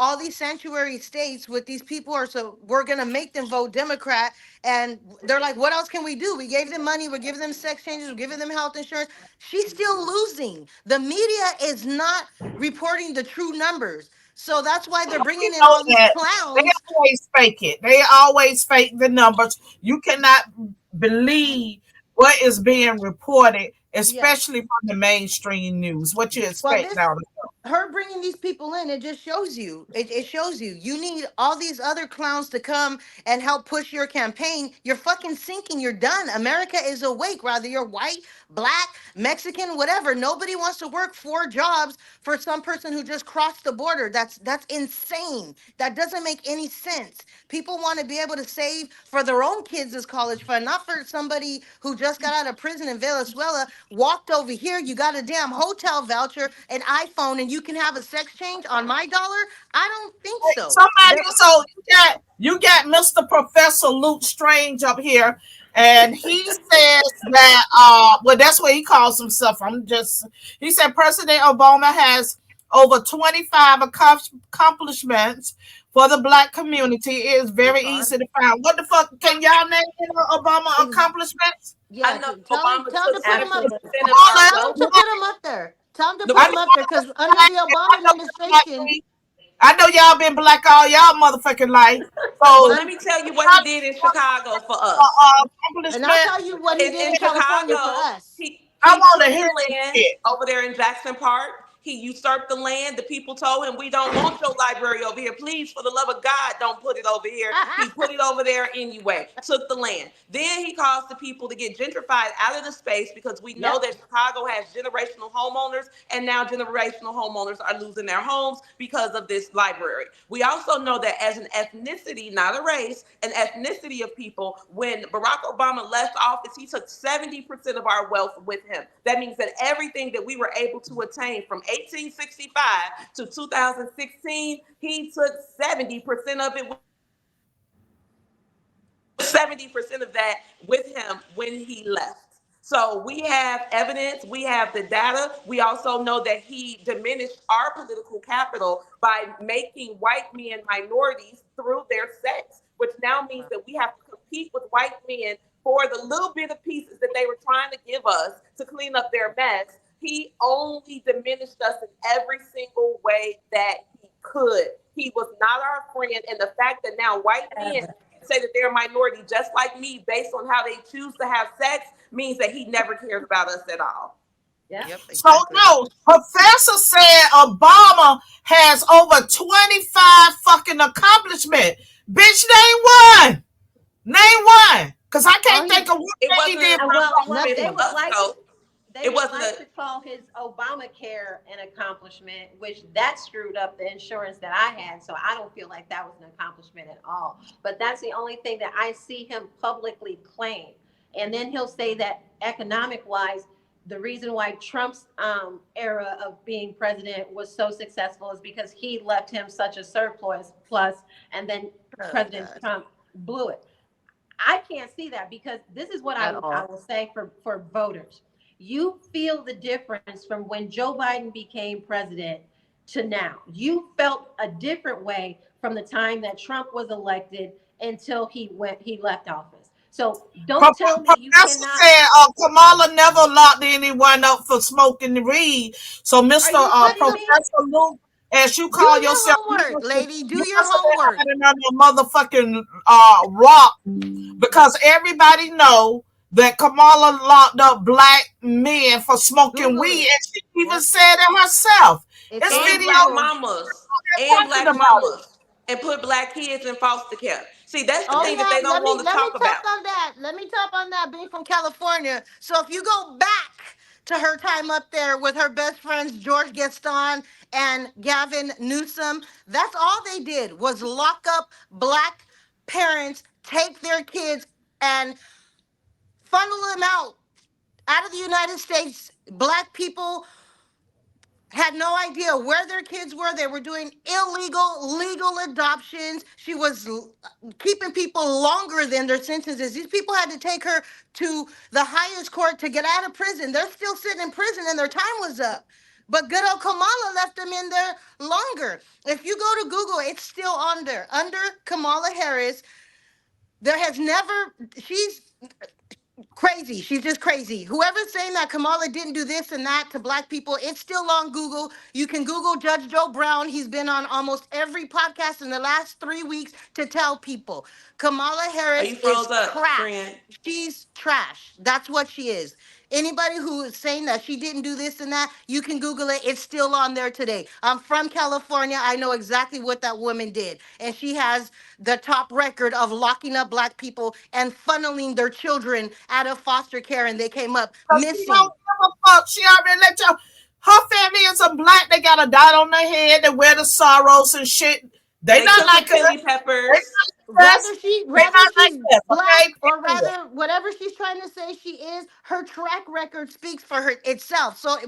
all these sanctuary states with these people, or so we're gonna make them vote Democrat. And they're like, what else can we do? We gave them money, we're giving them sex changes, we're giving them health insurance. She's still losing. The media is not reporting the true numbers. So that's why they're bringing You in know all these that they clowns. always fake it. They always fake the numbers. You cannot believe what is being reported, Yeah. especially from the mainstream news. What you Well, expect this now? her bringing these people in, it just shows you. It shows you. You need all these other clowns to come and help push your campaign. You're fucking sinking. You're done. America is awake. Whether you're white, black, Mexican, whatever. Nobody wants to work 4 jobs for some person who just crossed the border. That's insane. That doesn't make any sense. People want to be able to save for their own kids' college fund, not for somebody who just got out of prison in Venezuela, walked over here. You got a damn hotel voucher, an iPhone, and you can have a sex change on my dollar. I don't think so. Somebody, so you got Mr. Professor Luke Strange up here, and he says that well, that's what he calls himself. He said President Obama has over 25 accomplishments for the black community. It is very easy to find. What the fuck can y'all name Obama accomplishments? Yeah, I know tell him Obama to took put him up. 70% Absolutely. of our Tell him wealth. to put him up there. Tell him to The put I him know, up there because under the Obama administration. I know y'all been black all y'all motherfucking life. Well, So let me tell you what he did in Chicago for us. And I'll accomplishment. tell you what he did In in California for Chicago, us. I he want to took hear the this land shit. over there in Jackson Park. He usurped the land. The people told him, "We don't want your library over here. Please, for the love of God, don't put it over here." He put it over there anyway. Took the land. Then he caused the people to get gentrified out of the space because we know Yep. that Chicago has generational homeowners, and now generational homeowners are losing their homes because of this library. We also know that as an ethnicity, not a race, an ethnicity of people, when Barack Obama left office, he took 70% of our wealth with him. That means that everything that we were able to attain from 1865 to 2016, he took 70% of it. 70% of that with him when he left. So we have evidence, we have the data. We also know that he diminished our political capital by making white men minorities through their sex, which now means that we have to compete with white men for the little bit of pieces that they were trying to give us to clean up their mess. He only diminished us in every single way that he could. He was not our friend. And the fact that now white men say that they're a minority just like me based on how they choose to have sex means that he never cares about us at all. Yeah. Yep, So exactly. no, Professor said Obama has over 25 fucking accomplishments. Bitch, name one. Name one. Cause I can't think of one It thing he did. wasn't Well, accomplishment they for would us, like though. they It would wasn't like a to call his Obamacare an accomplishment, which that screwed up the insurance that I had. So I don't feel like that was an accomplishment at all. But that's the only thing that I see him publicly claim. And then he'll say that economic wise, the reason why Trump's era of being president was so successful is because he left him such a surplus plus, and then Oh, President God. Trump blew it. I can't see that because this is what At I all. will say for voters. You feel the difference from when Joe Biden became president to now. You felt a different way from the time that Trump was elected until he left office. So don't tell me you Professor cannot. said Kamala never locked anyone up for smoking the weed. So Are Mr. you kidding me? Professor Luke, as you Do call your yourself, homework, lady. Do you your must have been homework. hiding under a motherfucking rock because everybody know that Kamala locked up black men for smoking Google weed, it. and she even Yep. said it herself. It's It's on and video black Google. mamas and talking black about it. mamas and put black kids in foster care. See, that's the Oh thing that yeah, they don't want to let me talk tap about. on that. Let me tap on that. Being from California, so if you go back to her time up there with her best friends George Gaston and Gavin Newsom, that's all they did was lock up black parents, take their kids, and funnel them out of the United States. Black people had no idea where their kids were. They were doing legal adoptions. She was keeping people longer than their sentences. These people had to take her to the highest court to get out of prison. They're still sitting in prison and their time was up. But good old Kamala left them in there longer. If you go to Google, it's still on there. Under Kamala Harris, there has never, she's crazy. She's just crazy. Whoever's saying that Kamala didn't do this and that to black people, it's still on Google. You can Google Judge Joe Brown. He's been on almost every podcast in the last 3 weeks to tell people Kamala Are Harris you is froze up, trash. friend? She's trash. That's what she is. Anybody who is saying that she didn't do this and that, you can Google it. It's still on there today. I'm from California. I know exactly what that woman did. And she has the top record of locking up black people and funneling their children out of foster care. And they came up Cause she missing. don't give a fuck. She already let y'all. Her family is a black. They got a dot on their head. They wear the sorrows and shit. They not took like the chili peppers. Rather she's black okay? or rather whatever she's trying to say she is, her track record speaks for her itself. So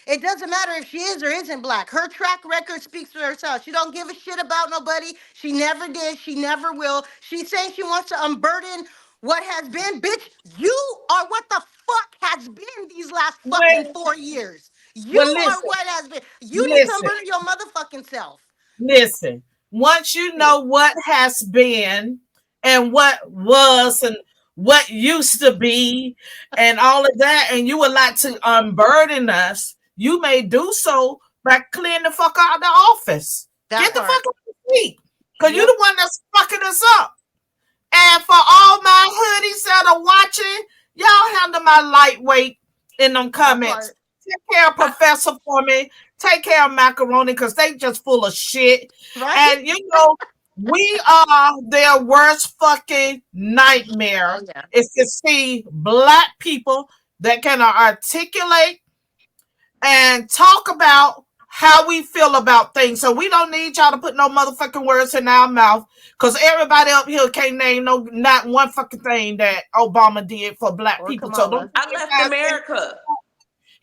it doesn't matter if she is or isn't black. Her track record speaks for herself. She don't give a shit about nobody. She never did. She never will. She's saying she wants to unburden what has been. Bitch, you are what the fuck has been these last fucking 4 years. You Well, are listen, what has been. You need to listen, unburden your motherfucking self. listen. Once you know what has been and what was and what used to be and all of that, and you would like to unburden us, you may do so by clearing the fuck out of the office. Get the fuck out of the seat. Because you're the one that's fucking us up. And for all my hoodies that are watching, y'all handle my lightweight in them comments. Take care of Professor for me. Take care of Macaroni because they just full of shit. Right? And you know, we are their worst fucking nightmare is to see black people that can articulate and talk about how we feel about things. So we don't need y'all to put no motherfucking words in our mouth because everybody up here can't name not one fucking thing that Obama did for black people. Kamala. So don't I left America.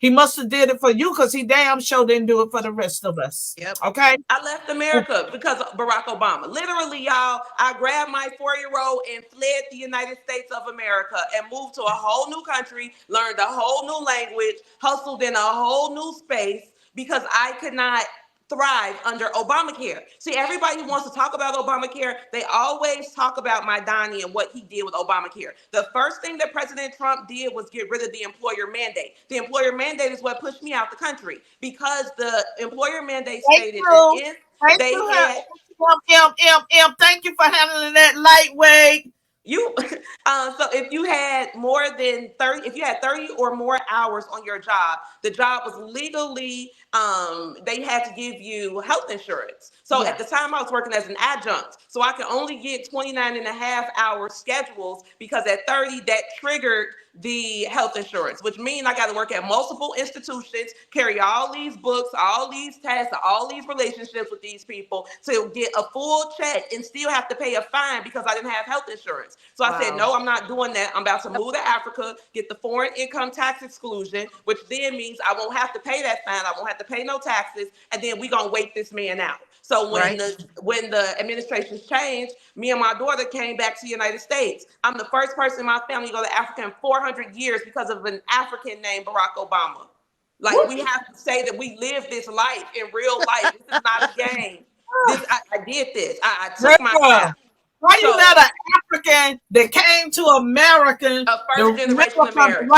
He must have did it for you because he damn sure didn't do it for the rest of us. Yep. Okay? I left America because of Barack Obama. Literally, y'all, I grabbed my 4-year-old and fled the United States of America and moved to a whole new country, learned a whole new language, hustled in a whole new space because I could not thrive under Obamacare. See, everybody who wants to talk about Obamacare, they always talk about Donnie and what he did with Obamacare. The first thing that President Trump did was get rid of the employer mandate. The employer mandate is what pushed me out the country because the employer mandate stated that if they had... Thank you for handling that lightweight. So if you had more than 30, if you had 30 or more hours on your job, the job was legally, they had to give you health insurance. So at the time I was working as an adjunct, so I could only get 29 and a half hour schedules because at 30 that triggered the health insurance, which means I got to work at multiple institutions, carry all these books, all these tests, all these relationships with these people to get a full check and still have to pay a fine because I didn't have health insurance. So I said, no, I'm not doing that. I'm about to move to Africa, get the foreign income tax exclusion, which then means I won't have to pay that fine. I won't have to pay no taxes. And then we're going to wait this man out. So when the administrations changed, me and my daughter came back to the United States. I'm the first person in my family to go to Africa in 400 years because of an African named Barack Obama. Like, we have to say that we live this life in real life. This is not a game. I did this. I took my time. Why you let an African that came to America, a first generation American,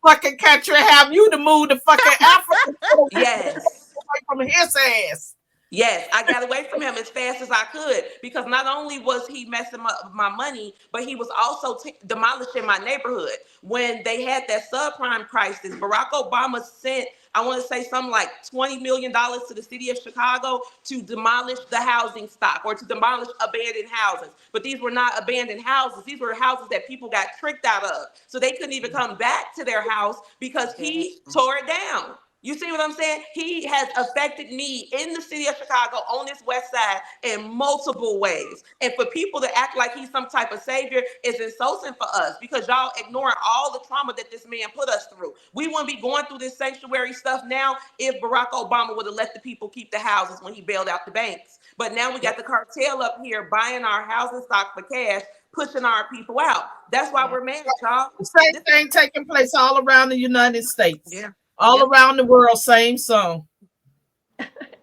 fucking country, have you to move to fucking Africa? Yes. From his ass. Yes, I got away from him as fast as I could because not only was he messing up my money, but he was also demolishing my neighborhood. When they had that subprime crisis, Barack Obama sent, I want to say something like $20 million to the city of Chicago to demolish the housing stock or to demolish abandoned houses. But these were not abandoned houses. These were houses that people got tricked out of. So they couldn't even come back to their house because he tore it down. You see what I'm saying? He has affected me in the city of Chicago on this west side in multiple ways. And for people to act like he's some type of savior is insulting for us because y'all ignoring all the trauma that this man put us through. We wouldn't be going through this sanctuary stuff now if Barack Obama would have let the people keep the houses when he bailed out the banks. But now we got the cartel up here buying our housing stock for cash, pushing our people out. That's why we're mad, y'all. The same thing taking place all around the United States. Yeah. All around the world, same song.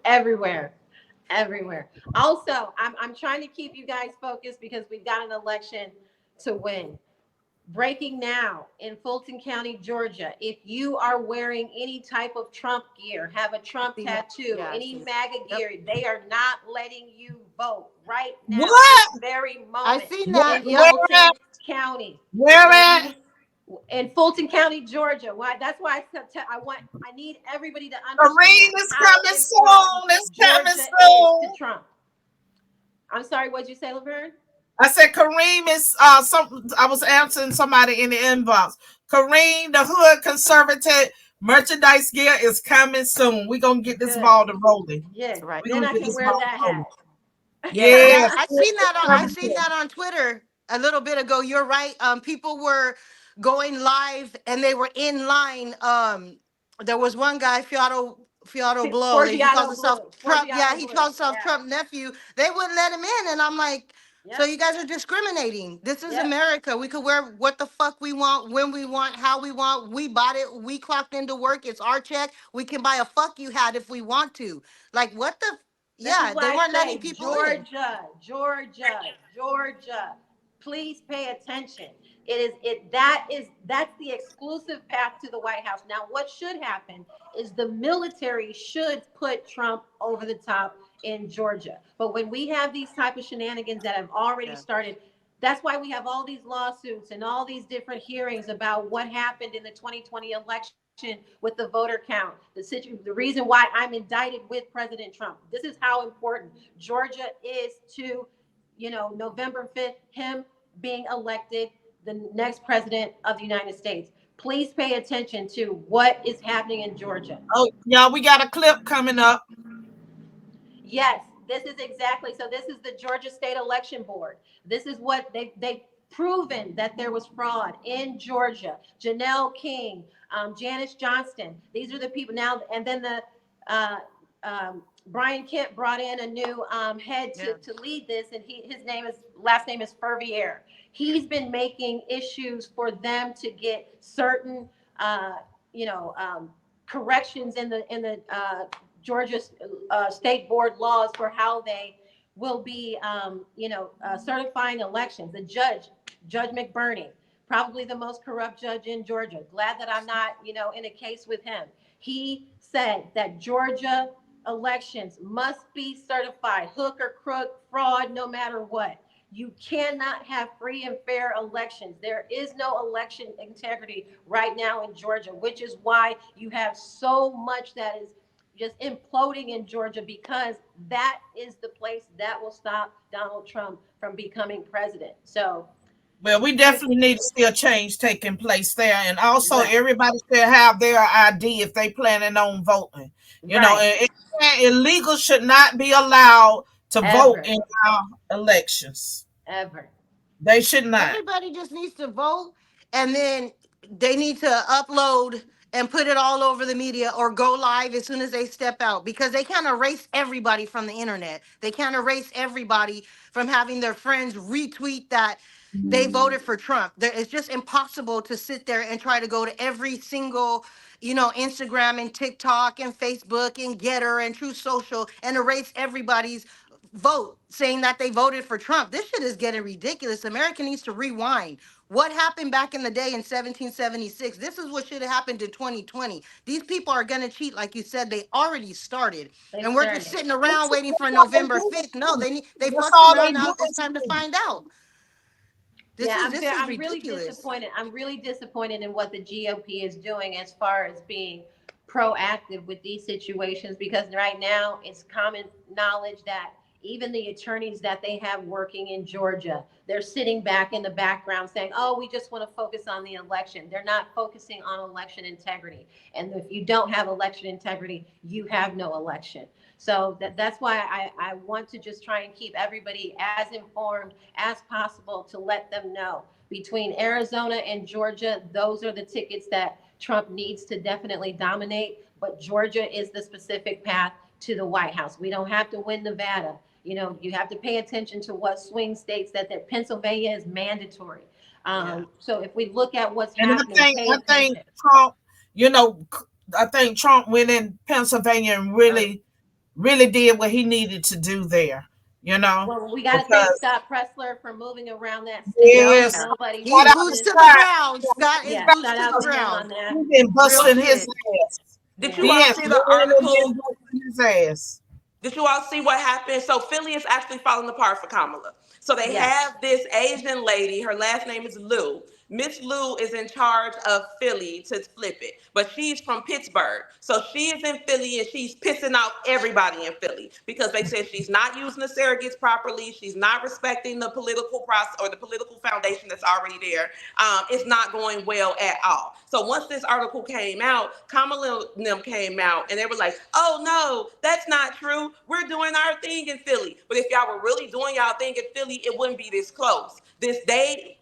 Everywhere. Also, I'm trying to keep you guys focused because we've got an election to win. Breaking now in Fulton County, Georgia. If you are wearing any type of Trump gear, have a Trump tattoo, any MAGA gear, they are not letting you vote right now. What? This very moment. I seen that. In Yeah. Fulton County. Where at? In Fulton County, Georgia. Why? That's why I need everybody to understand. Kareem is how coming soon. It's coming Georgia soon. is to Trump. I'm sorry. What'd you say, Lavern? I said Kareem is I was answering somebody in the inbox. Kareem, the Hood Conservative merchandise gear is coming soon. We're gonna get this ball to rolling. Yeah, Right. Then I can wear that hat. Yeah. I seen that on Twitter a little bit ago. You're right. People were going live and they were in line. There was one guy, Fiato Blow. He calls himself Trump. Yeah, he calls himself Trump nephew. They wouldn't let him in, and I'm like, so you guys are discriminating. This is America. We could wear what the fuck we want, when we want, how we want. We bought it. We clocked into work. It's our check. We can buy a fuck you hat if we want to. Like, what the? They weren't letting people in. Georgia. Please pay attention. That's the exclusive path to the White House. Now, what should happen is the military should put Trump over the top in Georgia. But when we have these type of shenanigans that have already started, that's why we have all these lawsuits and all these different hearings about what happened in the 2020 election with the voter count, the reason why I'm indicted with President Trump. This is how important Georgia is to, November 5th, him being elected the next president of the United States. Please pay attention to what is happening in Georgia. Oh, yeah, we got a clip coming up. Yes, this is exactly. So this is the Georgia State Election Board. This is what they've proven that there was fraud in Georgia. Janelle King, Janice Johnston. These are the people now. And then Brian Kemp brought in a new head to lead this, and his last name is Fervier. He's been making issues for them to get certain, corrections in the Georgia State Board laws for how they will be, certifying elections. The Judge McBurney, probably the most corrupt judge in Georgia. Glad that I'm not, in a case with him. He said that Georgia elections must be certified, hook or crook, fraud, no matter what. You cannot have free and fair elections. There is no election integrity right now in Georgia, which is why you have so much that is just imploding in Georgia, because that is the place that will stop Donald Trump from becoming president. So, well, we definitely need to see a change taking place there. And also everybody should have their ID if they planning on voting. Illegal should not be allowed to vote in our elections. Ever. They should not. Everybody just needs to vote, and then they need to upload and put it all over the media or go live as soon as they step out, because they can't erase everybody from the internet. They can't erase everybody from having their friends retweet that they voted for Trump. It's just impossible to sit there and try to go to every single, Instagram and TikTok and Facebook and Getter and True Social and erase everybody's vote saying that they voted for Trump. This shit is getting ridiculous. America needs to rewind. What happened back in the day in 1776? This is what should have happened in 2020. These people are going to cheat, like you said. They already started. And we're just sitting around waiting for November 5th. No, they fucked around now. It's time to find out. I'm really disappointed. I'm really disappointed in what the GOP is doing as far as being proactive with these situations, because right now it's common knowledge that even the attorneys that they have working in Georgia, they're sitting back in the background saying, oh, we just want to focus on the election. They're not focusing on election integrity. And if you don't have election integrity, you have no election. So that's why I want to just try and keep everybody as informed as possible to let them know. Between Arizona and Georgia, those are the tickets that Trump needs to definitely dominate. But Georgia is the specific path to the White House. We don't have to win Nevada. You know, you have to pay attention to what swing states that Pennsylvania is mandatory. So if we look at what's happening, I think Trump, you know, I think Trump went in Pennsylvania and really did what he needed to do there. You know, well, we got to thank Scott Pressler for moving around that state. Yes, Nobody's He's boots to the ground. Scott is boots shout to out the to him ground. on that. He's been busting his ass. Did you all see the article? His ass. Did you all see what happened? So Philly is actually falling apart for Kamala. So they have this Asian lady. Her last name is Lou. Miss Lou is in charge of Philly to flip it, but she's from Pittsburgh. So she is in Philly and she's pissing off everybody in Philly because they said she's not using the surrogates properly. She's not respecting the political process or the political foundation that's already there. It's not going well at all. So once this article came out, Kamala and them came out and they were like, oh no, that's not true. We're doing our thing in Philly. But if y'all were really doing y'all thing in Philly, it wouldn't be this close.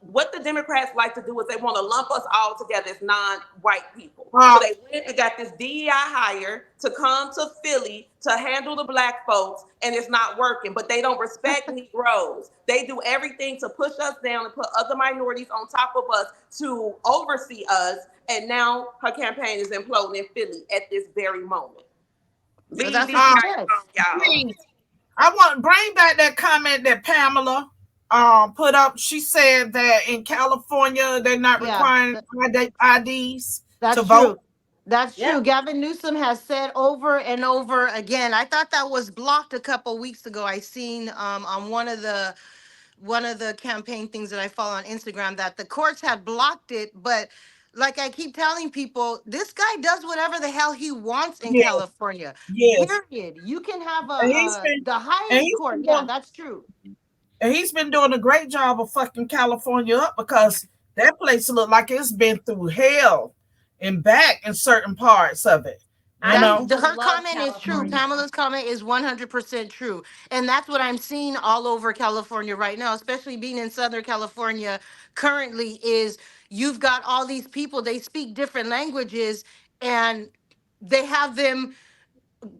What the Democrats like to do is they want to lump us all together as non-white people. So they went and got this DEI hire to come to Philly to handle the black folks, and it's not working. But they don't respect Negroes. They do everything to push us down and put other minorities on top of us to oversee us. And now her campaign is imploding in Philly at this very moment. I want to bring back that comment that Pamela put up. She said that in California they're not requiring IDs to vote. That's true. Gavin Newsom has said over and over again. I thought that was blocked a couple weeks ago. I seen on one of the campaign things that I follow on Instagram that the courts had blocked it, but like I keep telling people, this guy does whatever the hell he wants in California. Period. You can have the highest court. Yeah, that's true. And he's been doing a great job of fucking California up because that place look like it's been through hell and back in certain parts of it. Her comment is true. Pamela's comment is 100% true. And that's what I'm seeing all over California right now, especially being in Southern California currently, is you've got all these people, they speak different languages and they have them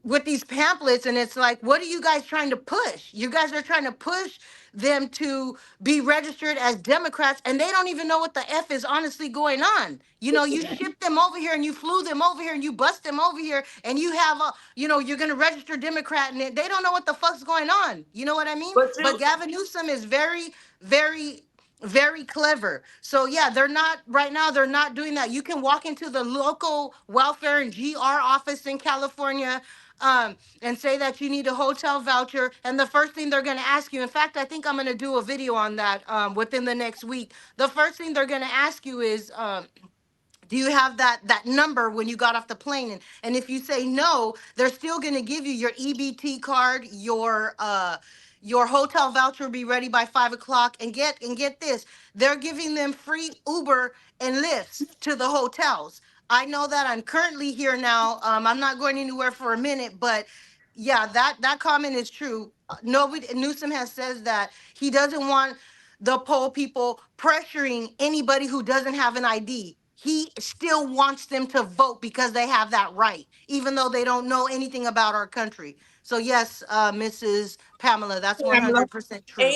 with these pamphlets, and it's like, what are you guys trying to push? You guys are trying to push them to be registered as Democrats, and they don't even know what the F is honestly going on. You know, you shipped them over here and you flew them over here and you bust them over here and you have you're going to register Democrat, and they don't know what the fuck's going on. You know what I mean? But Gavin Newsom is very, very, very clever. So yeah, they're not doing that. You can walk into the local welfare and GR office in California and say that you need a hotel voucher, and the first thing they're going to ask you, in fact, I think I'm going to do a video on that within the next week. The first thing they're going to ask you is do you have that number when you got off the plane? And if you say no, they're still going to give you your EBT card, your hotel voucher will be ready by 5 o'clock. And get this, they're giving them free Uber and Lyfts to the hotels. I know that I'm currently here now. I'm not going anywhere for a minute, but yeah, that comment is true. Newsom has says that he doesn't want the poll people pressuring anybody who doesn't have an ID. He still wants them to vote because they have that right, even though they don't know anything about our country. So yes, Mrs. Pamela, that's 100% true.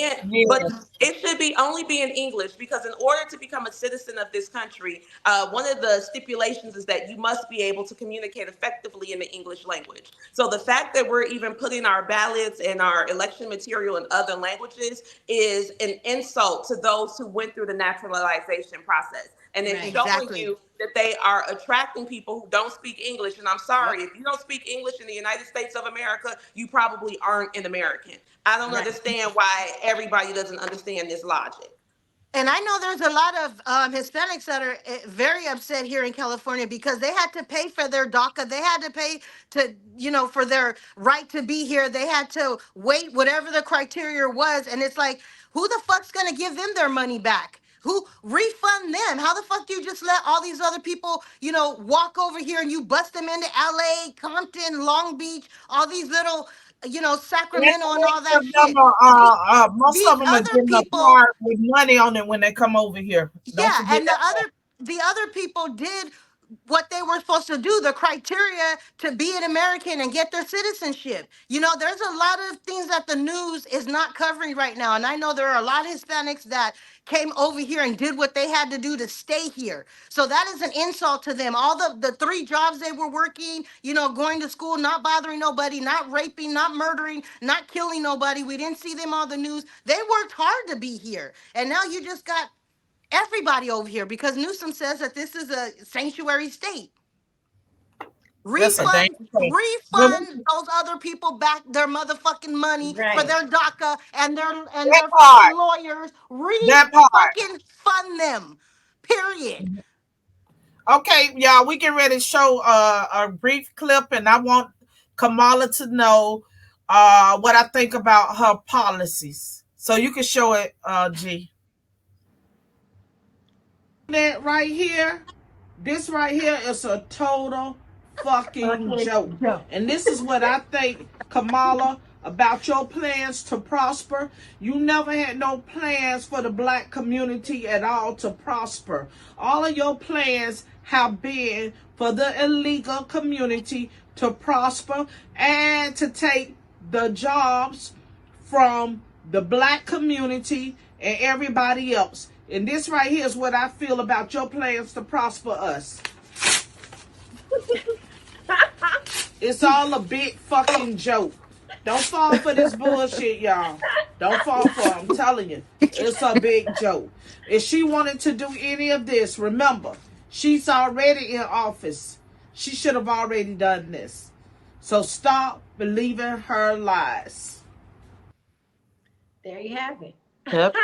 But it should only be in English, because in order to become a citizen of this country, one of the stipulations is that you must be able to communicate effectively in the English language. So the fact that we're even putting our ballots and our election material in other languages is an insult to those who went through the naturalization process. And it's showing you that they are attracting people who don't speak English. And I'm sorry, if you don't speak English in the United States of America, you probably aren't an American. I don't understand why everybody doesn't understand this logic. And I know there's a lot of Hispanics that are very upset here in California because they had to pay for their DACA. They had to pay to, for their right to be here. They had to wait, whatever the criteria was. And it's like, who the fuck's going to give them their money back? Who refund them? How the fuck do you just let all these other people, walk over here and you bust them into LA, Compton, Long Beach, all these little, Sacramento and all that shit? Most These of them are other getting a people, card with money on it when they come over here. Don't yeah, forget and that. the other people did what they were supposed to do, the criteria to be an American and get their citizenship. There's a lot of things that the news is not covering right now. And I know there are a lot of Hispanics that came over here and did what they had to do to stay here. So that is an insult to them. All the 3 jobs they were working, going to school, not bothering nobody, not raping, not murdering, not killing nobody. We didn't see them on the news. They worked hard to be here. And now you just got everybody over here because Newsom says that this is a sanctuary state. That's a Refund, dangerous thing. refund those other people back their motherfucking money for Right. their DACA and That their part. fucking lawyers. That part. Fucking fund them. Period. Okay, y'all, we get ready to show a brief clip, and I want Kamala to know what I think about her policies. So you can show it, G. That right here, this right here is a total fucking joke. And this is what I think, Kamala, about your plans to prosper. You never had no plans for the black community at all to prosper. All of your plans have been for the illegal community to prosper and to take the jobs from the black community and everybody else. And this right here is what I feel about your plans to prosper us. It's all a big fucking joke. Don't fall for this bullshit, y'all. Don't fall for it. I'm telling you. It's a big joke. If she wanted to do any of this, remember, she's already in office. She should have already done this. So stop believing her lies. There you have it. Yep.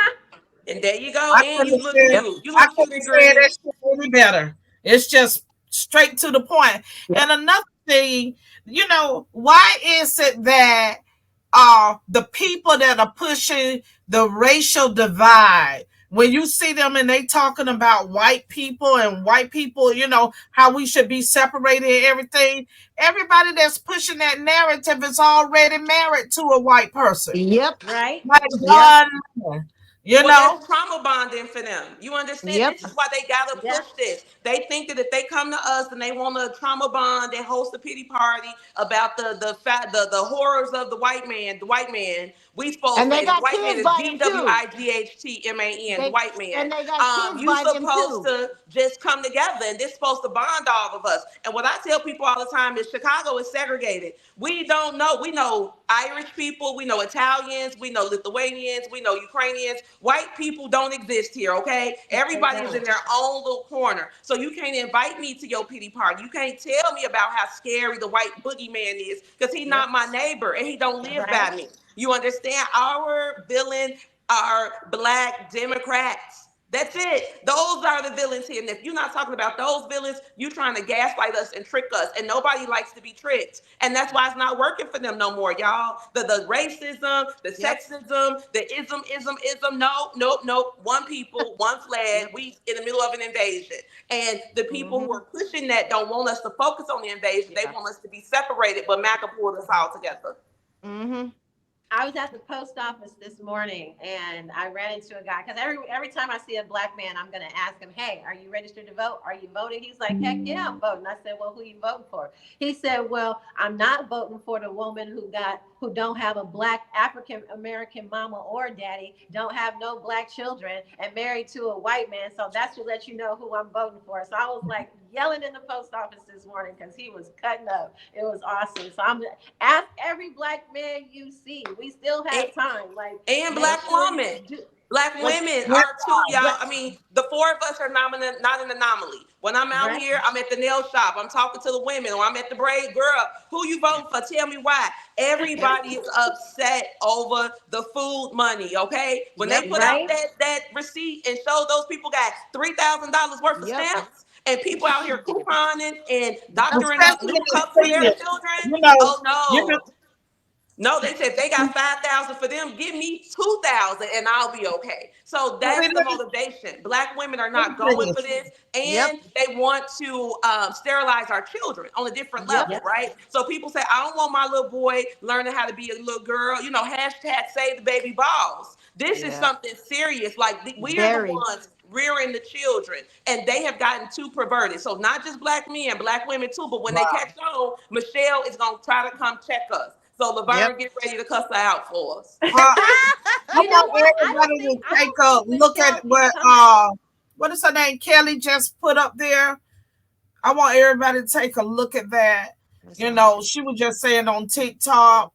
And there you go. I And you look couldn't cute. You I look cute couldn't and say green. that shit any better. It's just straight to the point. And another thing, why is it that the people that are pushing the racial divide, when you see them and they talking about white people and white people, how we should be separated and everything, everybody that's pushing that narrative is already married to a white person. Yep. Right? Like, Yep. Well, that's trauma bonding for them. You understand? Yep. This is why they gotta Yeah. push this. They think that if they come to us and they want to trauma bond and host a pity party about the horrors of the white man, we supposed And to they say the got white man kids is by him too. DWIGHTMAN, the They white man. and they got kids You by him supposed too. to just come together, and this supposed to bond all of us. And what I tell people all the time is Chicago is segregated. We don't know. We know Irish people, we know Italians, we know Lithuanians, we know Ukrainians. White people don't exist here, okay? Everybody's in their own little corner. So you can't invite me to your pity party. You can't tell me about how scary the white boogeyman is because he's not my neighbor and he don't live by me. You understand? Our villain are Black Democrats. That's it. Those are the villains here. And if you're not talking about those villains, you're trying to gaslight us and trick us. And nobody likes to be tricked. And that's why it's not working for them no more, y'all. The racism, the sexism, the ism. No. One people, one flag. We in the middle of an invasion. And the people who are pushing that don't want us to focus on the invasion. They want us to be separated, but MAGA pulled us all together. Mm-hmm. I was at the post office this morning and I ran into a guy because every time I see a black man, I'm going to ask him, hey, are you registered to vote? Are you voting? He's like, heck yeah, I'm voting. I said, well, who you voting for? He said, well, I'm not voting for the woman who don't have a black African American mama or daddy, don't have no black children, and married to a white man. So that should let you know who I'm voting for. So I was like yelling in the post office this morning because he was cutting up. It was awesome. So I'm ask every black man you see. We still have time. Like, and black woman. Black women What? are too, y'all. I mean, the four of us are not an anomaly. When I'm out here, I'm at the nail shop, I'm talking to the women, or I'm at the braid. Girl, who you voting for? Tell me why. Everybody is upset over the food money, okay? When they put out that receipt and show those people got $3,000 worth of stamps, and people out here couponing and doctoring up Especially new in the cups for their seniors. children. You know, Oh no, they said they got 5,000 for them. Give me 2,000 and I'll be okay. So that's the motivation. Black women are not going for this, and they want to sterilize our children on a different level, right? So people say, I don't want my little boy learning how to be a little girl. You know, hashtag save the baby balls. This is something serious. Like we are the ones rearing the children, and they have gotten too perverted. So not just black men, black women too. But when they catch on, Michelle is gonna try to come check us. So Lavern, get ready to cuss her out for us. I want everybody to take a look at what is her name? Kelly just put up there. I want everybody to take a look at that. You know, she was just saying on TikTok.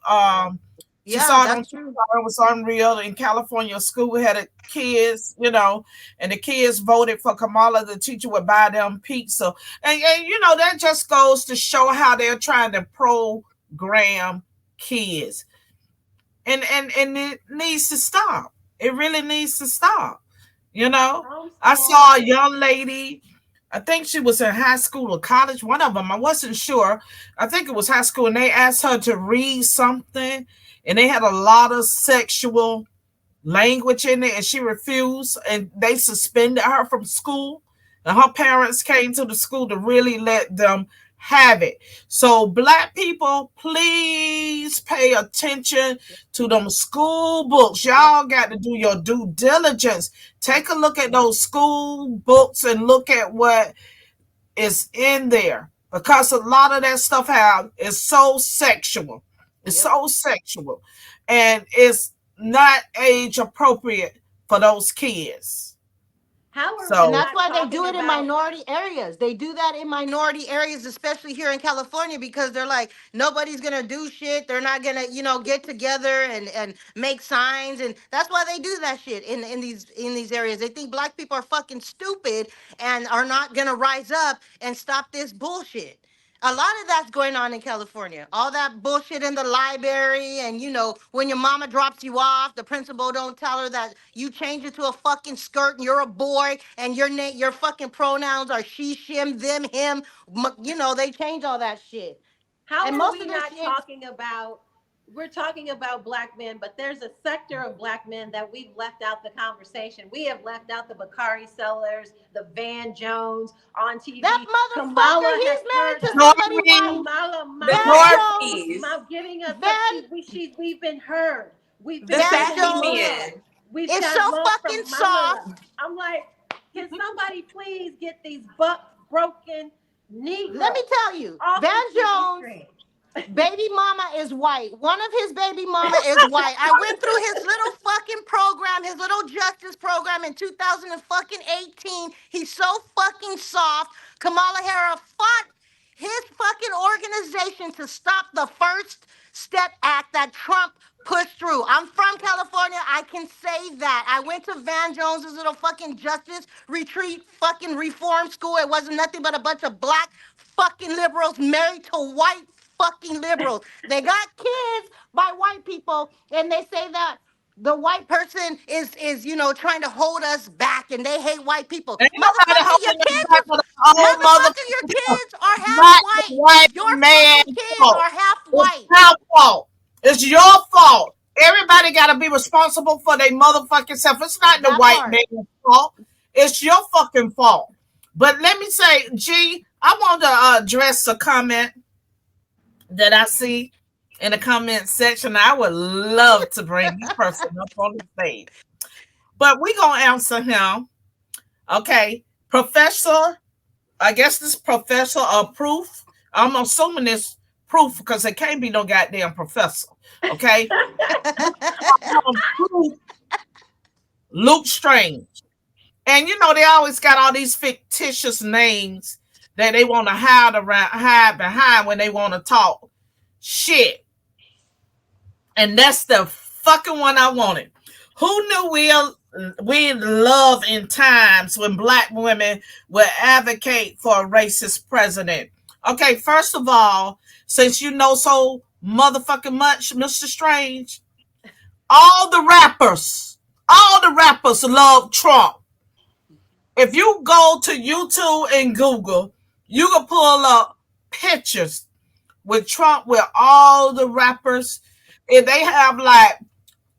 She saw it on TikTok. It was unreal. In California, school had a kids, you know, and the kids voted for Kamala. The teacher would buy them pizza, and you know that just goes to show how they're trying to program kids, and it needs to stop. It really needs to stop. You know, I saw a young lady. I think she was in high school or college. One of them, I wasn't sure. I think it was high school, and they asked her to read something, and they had a lot of sexual language in it, and she refused, and they suspended her from school. And her parents came to the school to really let them have it. So black people, please pay attention to them school books. Y'all got to do your due diligence. Take a look at those school books and look at what is in there, because a lot of that stuff is so sexual. It's so sexual, and it's not age appropriate for those kids. And that's why they do it in minority areas. They do that in minority areas, especially here in California, because they're like, nobody's going to do shit. They're not going to, you know, get together and make signs. And that's why they do that shit in these areas. They think black people are fucking stupid and are not going to rise up and stop this bullshit. A lot of that's going on in California. All that bullshit in the library, and you know, when your mama drops you off, the principal don't tell her that you change it to a fucking skirt and you're a boy, and your fucking pronouns are she, shim, them, him. You know, they change all that shit. How and are most we of this not shit, talking about? We're talking about black men, but there's a sector of black men that we've left out the conversation. We have left out the Bakari Sellers, the Van Jones on TV. That motherfucker, Kamala he's has married to heard somebody white. Kamala giving us we've been heard. We've been the sassy men. We've it's got so love fucking from soft. Mama. I'm like, can somebody please get these broken Negroes? Let me tell you, Van Jones, baby mama is white. One of his baby mama is white. I went through his little fucking program, his little justice program in 2018. He's so fucking soft. Kamala Harris fought his fucking organization to stop the First Step Act that Trump pushed through. I'm from California. I can say that. I went to Van Jones's little fucking justice retreat, fucking reform school. It wasn't nothing but a bunch of black fucking liberals married to white fucking liberals. They got kids by white people, and they say that the white person is you know trying to hold us back, and they hate white people. Ain't nobody Motherfucker, your holding us back kids but is the old motherfucker, your motherfucker. kids are half Not the white. white Your man's fucking kids fault. are half It's white. our fault. It's your fault. Everybody got to be responsible for their motherfucking self. It's not the white man's fault. It's your fucking fault. But let me say, G, I want to address a comment that I see in the comment section. I would love to bring this person up on the stage. But we're going to answer him. Okay. Professor, I guess this professor of proof. I'm assuming this proof because it can't be no goddamn professor. Okay. Luke Strange. And you know, they always got all these fictitious names that they want to hide behind when they want to talk shit. And that's the fucking one I wanted. Who knew we love in times when black women will advocate for a racist president. Okay, first of all, since you know so motherfucking much, Mr. Strange, all the rappers love Trump. If you go to YouTube and Google, you can pull up pictures with Trump with all the rappers, and they have like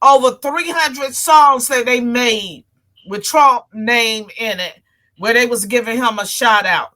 over 300 songs that they made with Trump name in it, where they was giving him a shout out.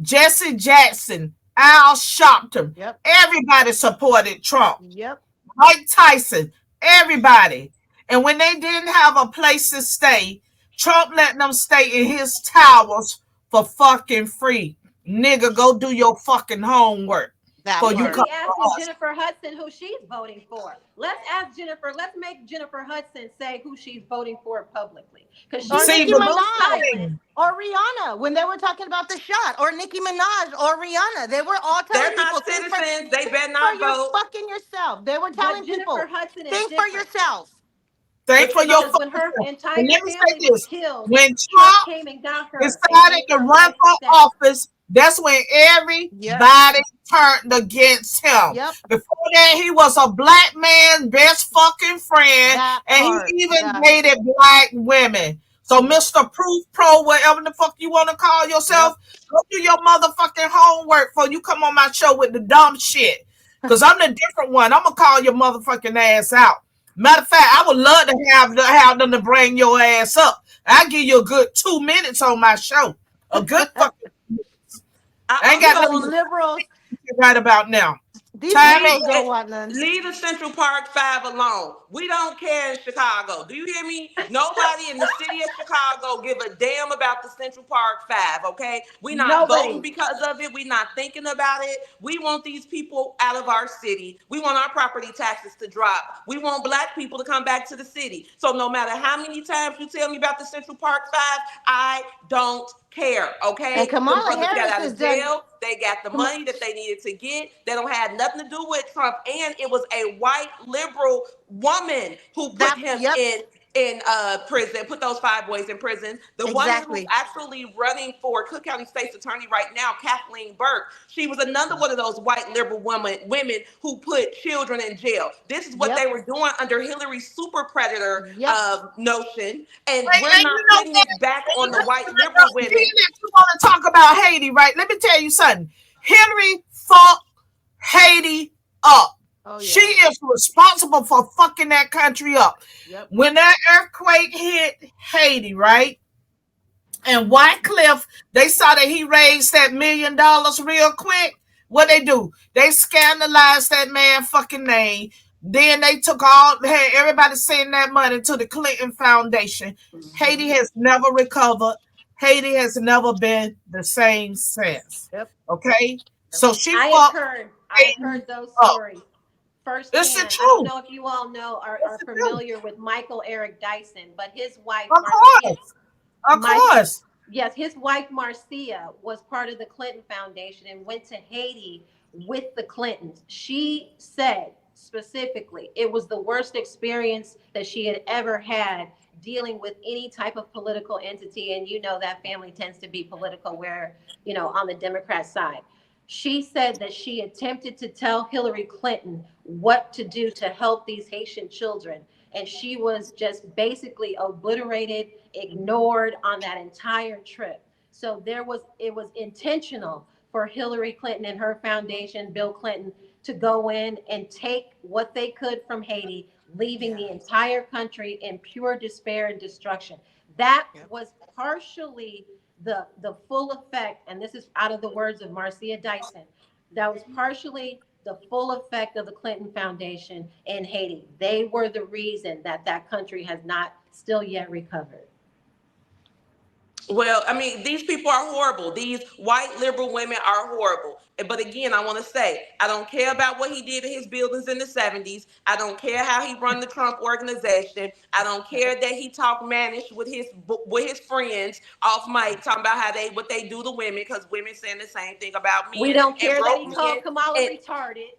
Jesse Jackson, Al Sharpton, Yep. everybody supported Trump. Yep. Mike Tyson, everybody. And when they didn't have a place to stay, Trump let them stay in his towers for fucking free. Nigga, go do your fucking homework. That For We you should part. come be to asking us. Jennifer Hudson who she's voting for. Let's ask Jennifer. Let's make Jennifer Hudson say who she's voting for publicly, because Or she's See, Nicki been but most Minaj. silent. Or Rihanna, when they were talking about the shot, or Nicki Minaj, or Rihanna, they were all telling They're people, not citizens. They better for not your vote. fucking yourself. They were But telling Jennifer people, Hudson is think for different. yourself. thank But for you your know, Because when her fucking. entire And let me family say was this: killed, when Trump Trump came and got her and decided gave to her run life for status. office, that's when Yep. everybody turned against him. Yep. Before that, he was a black man's best fucking friend, That and he part. even Yeah. dated black women. So, Yep. Mr. Proof Pro, whatever the fuck you want to call yourself, go do your motherfucking homework before you come on my show with the dumb shit. Because I'm the different one. I'm going to call your motherfucking ass out. Matter of fact, I would love to have them to bring your ass up. I'll give you a good 2 minutes on my show. A good fucking. I ain't I'm got Because going nothing these to liberals, right about now. these Time liberals is don't want none. leave the Central Park 5 alone. We don't care in Chicago. Do you hear me? Nobody in the city of Chicago give a damn about the Central Park 5, okay? We not voting Nobody. because of it. We not thinking about it. We want these people out of our city. We want our property taxes to drop. We want black people to come back to the city. So no matter how many times you tell me about the Central Park 5, I don't care, okay? And Them Kamala brothers got Harris out has of done. jail. They got the money that they needed to get. They don't have nothing to do with Trump. And it was a white liberal woman who put That. him Yep. in prison, put those 5 boys in prison. The woman who's Exactly. actually running for Cook County State's attorney right now, Kathleen Burke, she was another one of those white liberal women who put children in jail. This is what Yep. they were doing under Hillary's super predator Yep. Notion, and we're and not you know putting it back on the white liberal being women. that you want to talk about Haiti, right? Let me tell you something. Hillary fucked Haiti up. Oh She yeah. is responsible for fucking that country up. Yep. When that earthquake hit Haiti, right? And Wycliffe, they saw that he raised that $1 million real quick. What they do? They scandalized that man fucking name. Then they took everybody sending that money to the Clinton Foundation. Haiti has never recovered. Haiti has never been the same since. Yep. Okay? So she I fucked have heard those up. stories It's the firsthand. I truth. don't know if you all know are It's the truth. familiar with Michael Eric Dyson, but his wife Of Marcia, course. Of course. yes, his wife Marcia was part of the Clinton Foundation and went to Haiti with the Clintons. She said specifically it was the worst experience that she had ever had dealing with any type of political entity. And you know that family tends to be political, where, on the Democrat side. She said that she attempted to tell Hillary Clinton what to do to help these Haitian children. And she was just basically obliterated, ignored on that entire trip. So it was intentional for Hillary Clinton and her foundation, Bill Clinton, to go in and take what they could from Haiti, leaving the entire country in pure despair and destruction. That was partially the full effect, and this is out of the words of Marcia Dyson, that was partially the full effect of the Clinton Foundation in Haiti. They were the reason that that country has not still yet recovered. Well, I mean, these people are horrible. These white liberal women are horrible. But again, I want to say, I don't care about what he did to his buildings in the 70s. I don't care how he run the Trump organization. I don't care that he talked mannish with his friends off mic, talking about what they do to women, because women saying the same thing about men. We don't and care that broke he men called Kamala and retarded.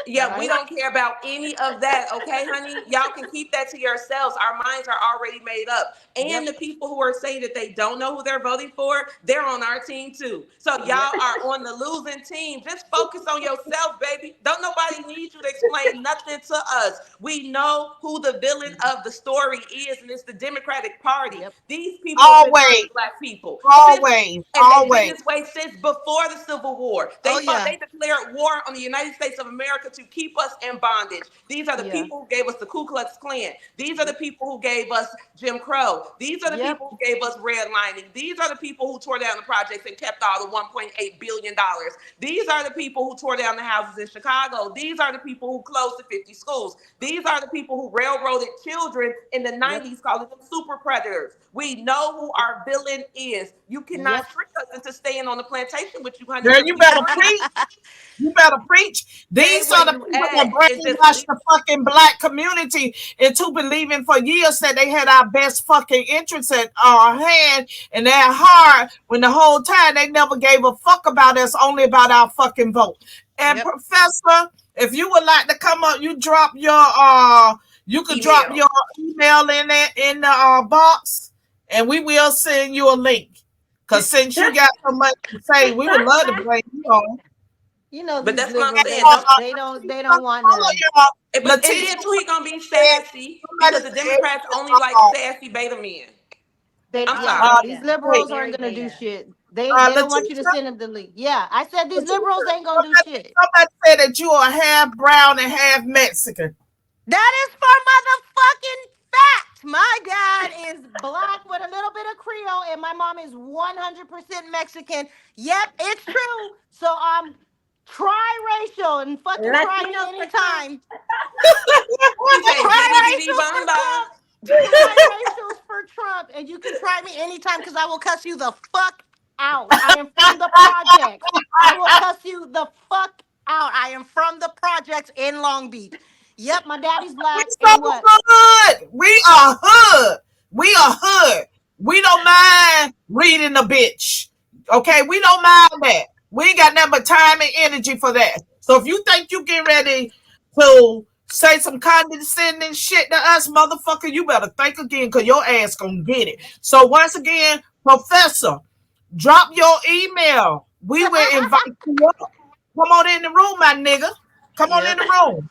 Yeah, Right. we don't care about any of that, okay, honey? Y'all can keep that to yourselves. Our minds are already made up. And the people who are saying that they don't know who they're voting for, they're on our team too. So y'all are on the losing team. Just focus on yourself, baby. Don't nobody need you to explain nothing to us. We know who the villain of the story is, and it's the Democratic Party. Yep. These people have been Always, hurting Black people. always, And they've been always. this way since before the Civil War. Oh They yeah. declared war on the United States of America to keep us in bondage. These are the Yeah. people who gave us the Ku Klux Klan. These are the people who gave us Jim Crow. These are the Yep. people who gave us redlining. These are the people who tore down the projects and kept all the $1.8 billion. These are the people who tore down the houses in Chicago. These are the people who closed the 50 schools. These are the people who railroaded children in the Yep. 90s, calling them super predators. We know who our villain is. You cannot Yep. trick us into staying on the plantation with you, honey, Girl, because you we better agree. preach. You better preach. Stay These where are the you people that at and just brainwashed the fucking Black community into believing for years that they had our best fucking interests at our hand and their heart, when the whole time they never gave a fuck about us, only about our fucking vote. And Yep. Professor, if you would like to come up, you could drop email. your email in there in the box, and we will send you a link. Cause since you got so much to say, we would love to bring you on. You know But these that's what I'm liberals, saying. Don't, they don't want none. and then too, he gonna be sassy Somebody because the said, Democrats only like sassy beta men. I'm Yeah, sorry. these wait, liberals Very aren't gonna do beta. shit. They don't want you to Leticia, send them the link. Yeah, I said these liberals Leticia, ain't gonna do shit. somebody said that you are half brown and half Mexican. That is for motherfucking fact. My dad is black with a little bit of Creole, and my mom is 100% Mexican. Yep, it's true. So I'm triracial and fucking try me Latino for Trump. anytime. He say bitty bitty Triracials for bamba. Trump. Triracials for Trump. And you can try me anytime because I will cuss you the fuck out. I am from the projects. I will cuss you the fuck out. I am from the projects in Long Beach. Yep, my daddy's We black. so And what? hood. We are hood. We are hood. We don't mind reading a bitch. Okay, we don't mind that. We ain't got nothing but time and energy for that. So if you think you get ready to say some condescending shit to us, motherfucker, you better think again, because your ass gonna get it. So once again, Professor, drop your email. We will invite you up. Come on in the room, my nigga. Come on in Yep. the room.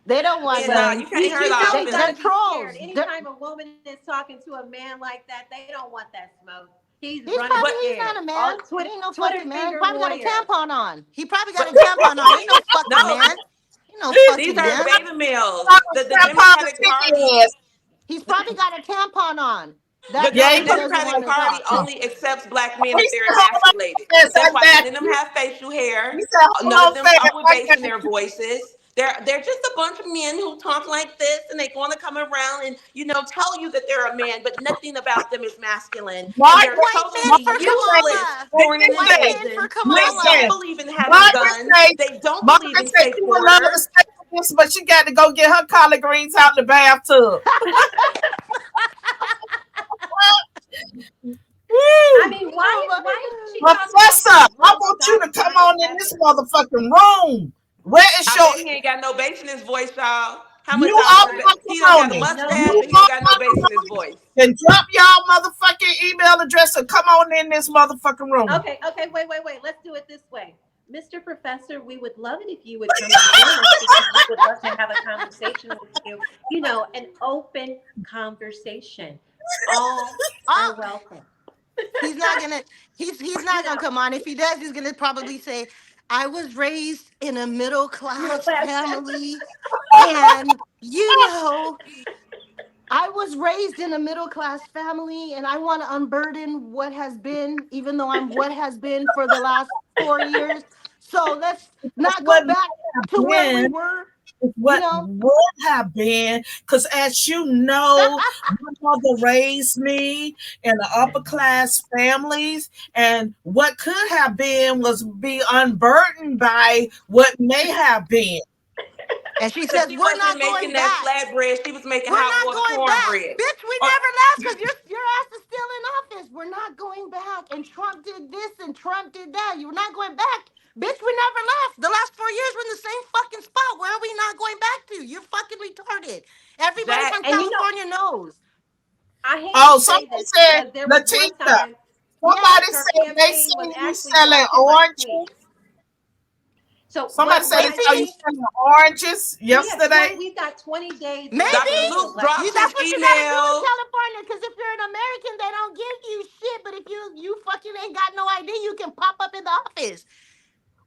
They don't want And nah, none. you can't hurt You our know we They're gotta feelings. be scared. trolls. Anytime a woman is talking to a man like that, they don't want that smoke. He's He's running probably But he's scared. not a man. All He ain't no Twitter fucking man. He finger probably got a warrior. tampon on. He probably got but a tampon on. He ain't no fucking no, man. He no these fucking are man. beta males. The Step on the Democratic sticky Party. ass. He's probably got a tampon on. The, That's no, why Yeah, the he he put doesn't Democratic want to Party talk. only accepts black men he if they're said, hold on emasculated. fast, That's I'm why none back. of them have facial hair. He said, hold None of on them fast, talk with I'm bass back. in their voices. They're just a bunch of men who talk like this, and they want to come around and tell you that they're a man, but nothing about them is masculine, and Margaret, they're White men totally for Margaret say, useless Kamala. for an White listen, men for invasion. They listen. Kamala. don't believe in having Margaret guns. say, They don't believe Margaret in said safe she would love to borders. stay with this, but she got to go get her collard greens out the bathtub. I Woo. mean, Oh why is she my talking about Professor, some I smoke want you to come outside on of in this heaven? motherfucking room. Where is I your, bet he ain't got no bass in his voice, y'all. How much you y'all are want to bet? He don't got a macaroni. No mustache, You but he don't are bass. got no bass in his macaroni. voice. Then drop y'all motherfucking email address and come on in this motherfucking room. Okay, wait. Let's do it this way. Mr. Professor, we would love it if you would come and join us because we would love to have a conversation with you. An open conversation. All are Oh, welcome. he's not gonna he's You not gonna know, come on. If he does, he's gonna probably say, I was raised in a middle middle class class. family, and I was raised in a middle class family, and I want to unburden what has been, even though I'm what has been for the last 4 years. So let's That's not go what back have to where we been. were, It's you what know. would have been, because as you know, my mother raised me in the upper class families, and what could have been was be unburdened by what may have been. And she Because says, she we're wasn't not making going that back. flatbread. She was making We're hot not water going back. cornbread. Bitch, we Or, never left because your ass is still in office. We're not going back. And Trump did this and Trump did that. You're not going back Bitch, we never left. The last 4 years we're in the same fucking spot. Where are we not going back to? You're fucking retarded. Everybody Jack, from And you know, California knows. I hate Oh, to say somebody this said, because there was one Leticia, time Yes. somebody her said they campaign was seen you actually selling watching my oranges. tweets. So Somebody what said They they I saw see you me. think selling oranges yesterday. we've got 20 days left Maybe. Dr. until Luke election dropped his That's what you gotta do in email. California. Because if you're an American, they don't give you shit. But if you fucking ain't got no ID, you can pop up in the office.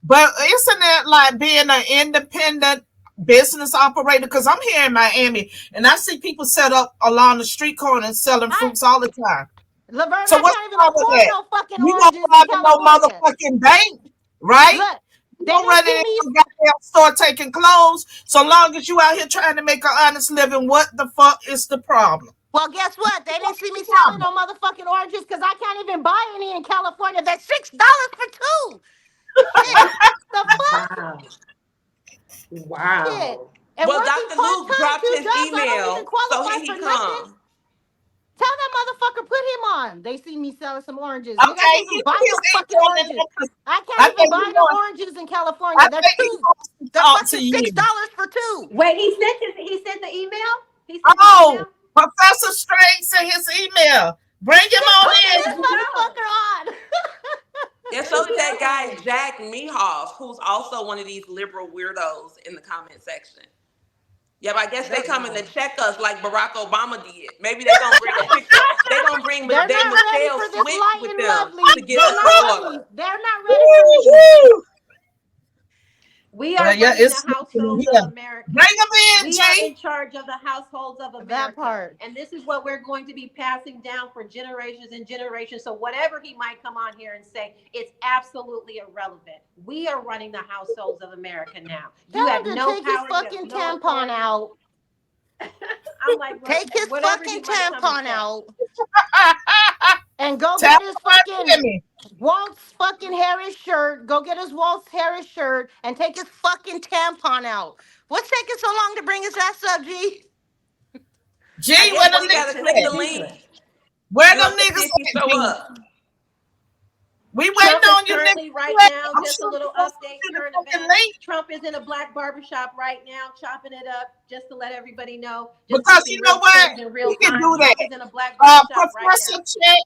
But isn't it like being an independent business operator? Because I'm here in Miami and I see people set up along the street corner selling fruits all the time. Laverne, So I what's can't even wrong with afford that? no fucking You don't oranges in rob no California. motherfucking bank, right? Look, You they don't didn't run see in me. the goddamn store taking clothes. So long as you out here trying to make an honest living, what the fuck is the problem? Well, guess what? They didn't What's see the me selling problem? no motherfucking oranges because I can't even buy any in California. They're $6 for two. Shit. The fuck? Wow. Shit. Wow. And Well, working Dr. Luke part-time, dropped two his jobs, I don't even email, so qualify here for he nothing. come. Tell that motherfucker put him on. They see me selling some oranges. Nigga, I Okay, can't even he buy put his no fucking email in oranges. there 'cause I can't I even think buy no oranges in California. They're he two. wants to They're talk to fucking you. $6 for two. Wait, he sent the email? He sent the Oh, email? Professor Strange sent his email. Bring him Then on put in. this No. motherfucker on. And so did that guy, No. Jack Mehoff, who's also one of these liberal weirdos in the comment section. Yeah, but I guess they coming to check us like Barack Obama did. Maybe they gonna bring a picture. They gonna bring They're their not ready Michelle for this Switch light with and them lovely. to get They're us not in ready. order. They're not ready for me. Woo-hoo. We Well, are yeah, running the it's households yeah. of America. Bring him in, We are in G. charge of the households of That America. part. And this is what we're going to be passing down for generations and generations. So whatever he might come on here and say, it's absolutely irrelevant. We are running the households of America now. You Tell have him to no take his power. You have fucking no tampon authority. out. I'm like, well, Take his whatever he fucking might come and tampon say. out and go Tell get his fucking Timmy. Walt's fucking Harris shirt. Go get his Walt's Harris shirt and take his fucking tampon out. What's taking so long to bring his ass up, G? G, I where guess them he gotta niggas click at? the Ridiculous. link. Where We them gonna see niggas if he at, show G? up. We waiting Trump is on you, niggas. currently right Wait, now, I'm just a sure you little gonna update, send the current fucking events. link Trump is in a black barbershop right now, chopping it up, just to let everybody know, just because keeping you know real what? trends in real We can time. do that. Trump is in a black barbershop right Professor now. check,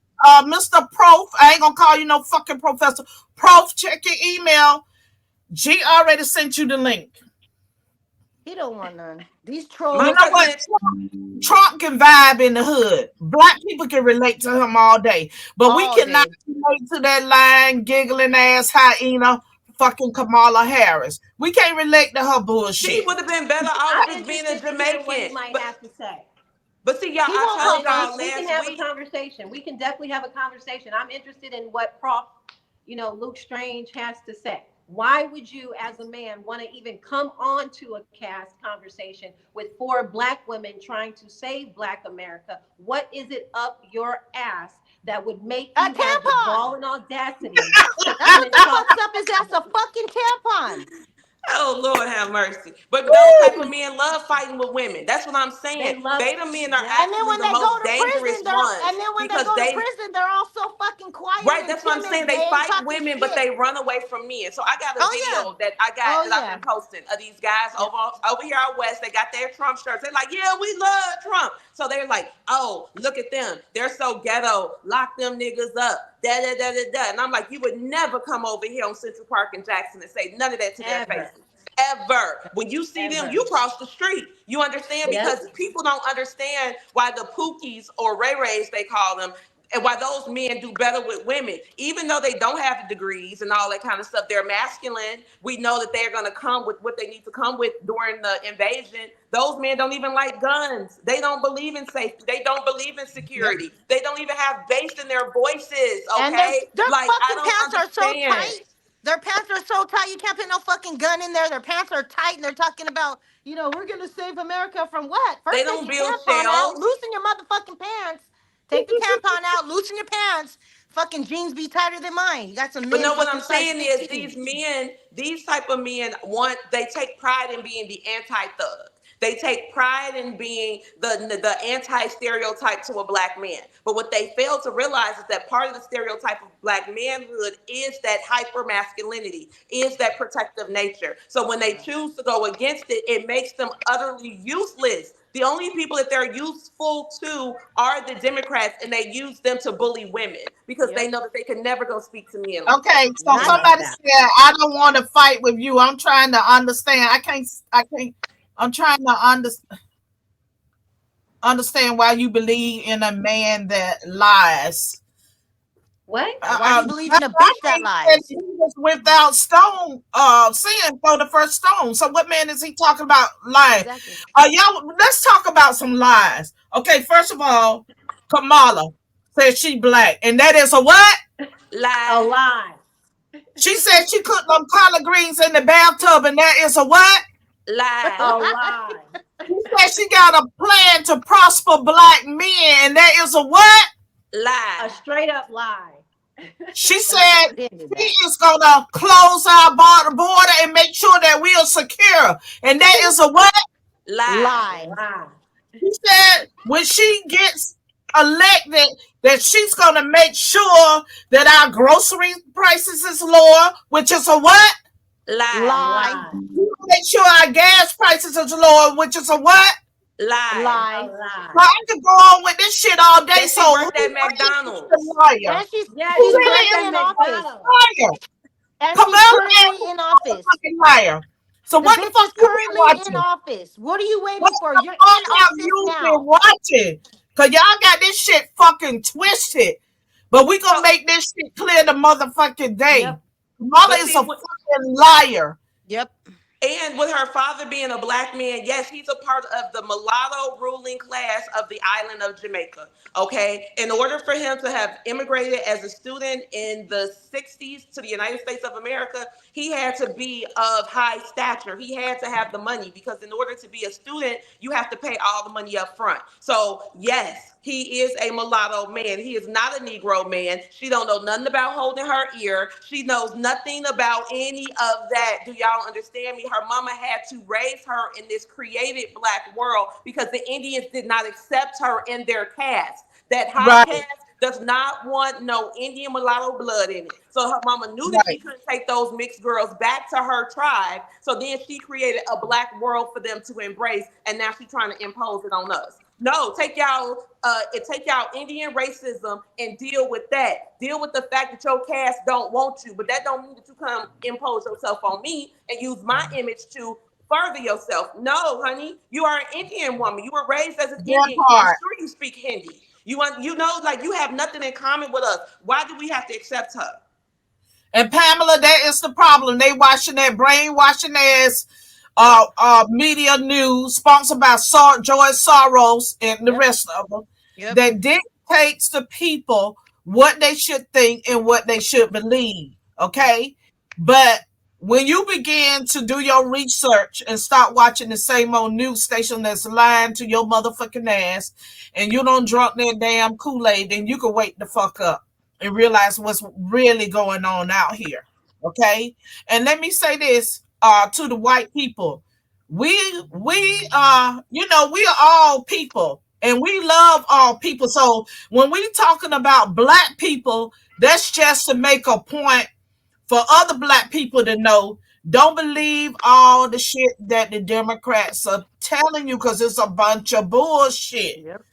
Mr. Prof. I ain't gonna call you no fucking professor. Prof, check your email. G already sent you the link. He don't want none. These My You trolls. know what? cousin, Trump can vibe in the hood. Black people can relate to him all day, but we All cannot day. relate to that lying, giggling ass hyena, fucking Kamala Harris. We can't relate to her he bullshit. would have been better off I'm just being a interested to hear what he Jamaican. might have to say. But see, y'all, He I won't I'm told help y'all us. interested. We can last have a week. conversation. We can definitely have a conversation. I'm interested in what Prof, Luke Strange has to say. Why would you, as a man, want to even come on to a cast conversation with four black women trying to save Black America? What is it up your ass that would make A you have the tampon. ball and audacity to That's come what and the talk? fuck's up his ass. A fucking tampon. Oh Lord have mercy. But those type of men love fighting with women. That's what I'm They saying. love, Beta men are yep. And then actually when the they go most to dangerous prison, ones because they they're all so fucking quiet right. and That's what I'm saying. timid. They They ain't fight talking women, but shit. they run away from men. So I got a Oh yeah. video that I got Oh that I've yeah. been posting of these guys Yeah. over here out west. They got their Trump shirts. They're like, yeah, we love Trump. So they're like, oh, look at them. They're so ghetto. Lock them niggas up. Da da da da da. And I'm like, you would never come over here on Central Park in Jackson and say none of that to their Ever, faces. Ever. When you see them, ever. you cross the street. You understand? Yep. Because people don't understand why the Pookies or Ray Rays, they call them, and why those men do better with women. Even though they don't have the degrees and all that kind of stuff, they're masculine. We know that they're going to come with what they need to come with during the invasion. Those men don't even like guns. They don't believe in safety. They don't believe in Yep. security. They don't even have bass in their voices, And their okay? their Like, I fucking don't pants are so understand. tight. Their pants are so tight. You can't put no fucking gun in there. Their pants are tight, and they're talking about, we're gonna save America from what? They First, take don't your build tampon out, shells. loosen your motherfucking pants. Take the tampon out, loosen your pants. Fucking jeans be tighter than mine. You got some But men no, what I'm fucking size saying is 15. these men, these type of men they take pride in being the anti-thug. They take pride in being the anti-stereotype to a black man. But what they fail to realize is that part of the stereotype of black manhood is that hyper masculinity, is that protective nature. So when they choose to go against it, it makes them utterly useless. The only people that they're useful to are the Democrats, and they use them to bully women because they know that they can never go speak to men. Okay, so somebody said, I don't want to fight with you. I'm trying to understand. I'm trying to understand why you believe in a man that lies. What? Why do you believe in a bitch that lies? Without stone, sin for the first stone. So what man is he talking about lying? Exactly. Y'all, let's talk about some lies. Okay, first of all, Kamala said she black, and that is a what? Lie. A lie. She said she cooked them collard greens in the bathtub, and that is a what? Lie. A lie. She said she got a plan to prosper black men, and that is a what? Lie. A straight up lie. She said she is gonna close our border and make sure that we are secure, and that is a what? Lie. Lie. She said when she gets elected that she's gonna make sure that our grocery prices is lower, which is a what? Lie. Make sure our gas prices is lower, which is a what? Lie. So I could go on with this shit all day. That So she worked at McDonald's. And she's currently in office. Liar. And she's currently in office. Liar. So what the fuck is currently in office? What are you waiting for? You're in office now. Watching, cause y'all got this shit fucking twisted. But we gonna make this shit clear the motherfucking day. Yep. Mother is a fucking liar. Yep. And with her father being a black man, yes, he's a part of the mulatto ruling class of the island of Jamaica. Okay. In order for him to have immigrated as a student in the 60s to the United States of America, he had to be of high stature. He had to have the money because in order to be a student, you have to pay all the money up front. So yes, he is a mulatto man. He is not a Negro man. She don't know nothing about holding her ear. She knows nothing about any of that. Do y'all understand me? Her mama had to raise her in this created black world because the Indians did not accept her in their caste. That high caste does not want no Indian mulatto blood in it. So her mama knew that she couldn't take those mixed girls back to her tribe. So then she created a black world for them to embrace. And now she's trying to impose it on us. No, take y'all Indian racism and deal with that. Deal with the fact that your caste don't want you, but that don't mean that you come impose yourself on me and use my image to further yourself. No, honey, you are an Indian woman. You were raised as an Indian. I'm sure you speak Hindi. You know, like you have nothing in common with us. Why do we have to accept her? And Pamela, that is the problem. They watching that brainwashing ass media news sponsored by George Soros and the rest of them that dictates to people what they should think and what they should believe. Okay, but when you begin to do your research and start watching the same old news station that's lying to your motherfucking ass, and you don't drunk that damn Kool-Aid, then you can wake the fuck up and realize what's really going on out here. Okay, and let me say this. To the white people, we are all people and we love all people. So when we talking about black people, that's just to make a point for other black people to know. Don't believe all the shit that the Democrats are telling you because it's a bunch of bullshit. Yep.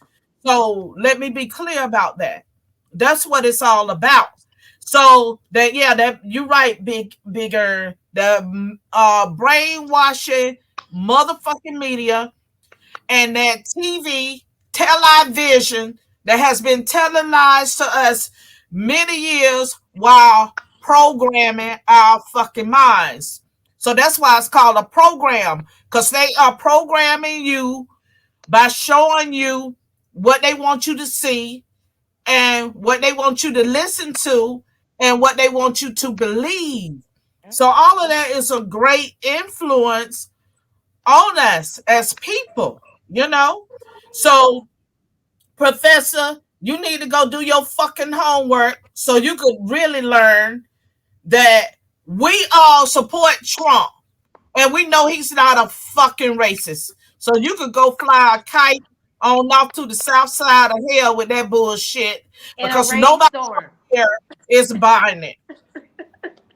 So let me be clear about that. That's what it's all about. So that you're right, bigger. The brainwashing motherfucking media and that TV television that has been televised to us many years while programming our fucking minds. So that's why it's called a program, because they are programming you by showing you what they want you to see and what they want you to listen to and what they want you to believe. So all of that is a great influence on us as people, you know? So, Professor, you need to go do your fucking homework so you could really learn that we all support Trump. And we know he's not a fucking racist. So you could go fly a kite on off to the south side of hell with that bullshit In a because nobody rainstorm. there is buying it.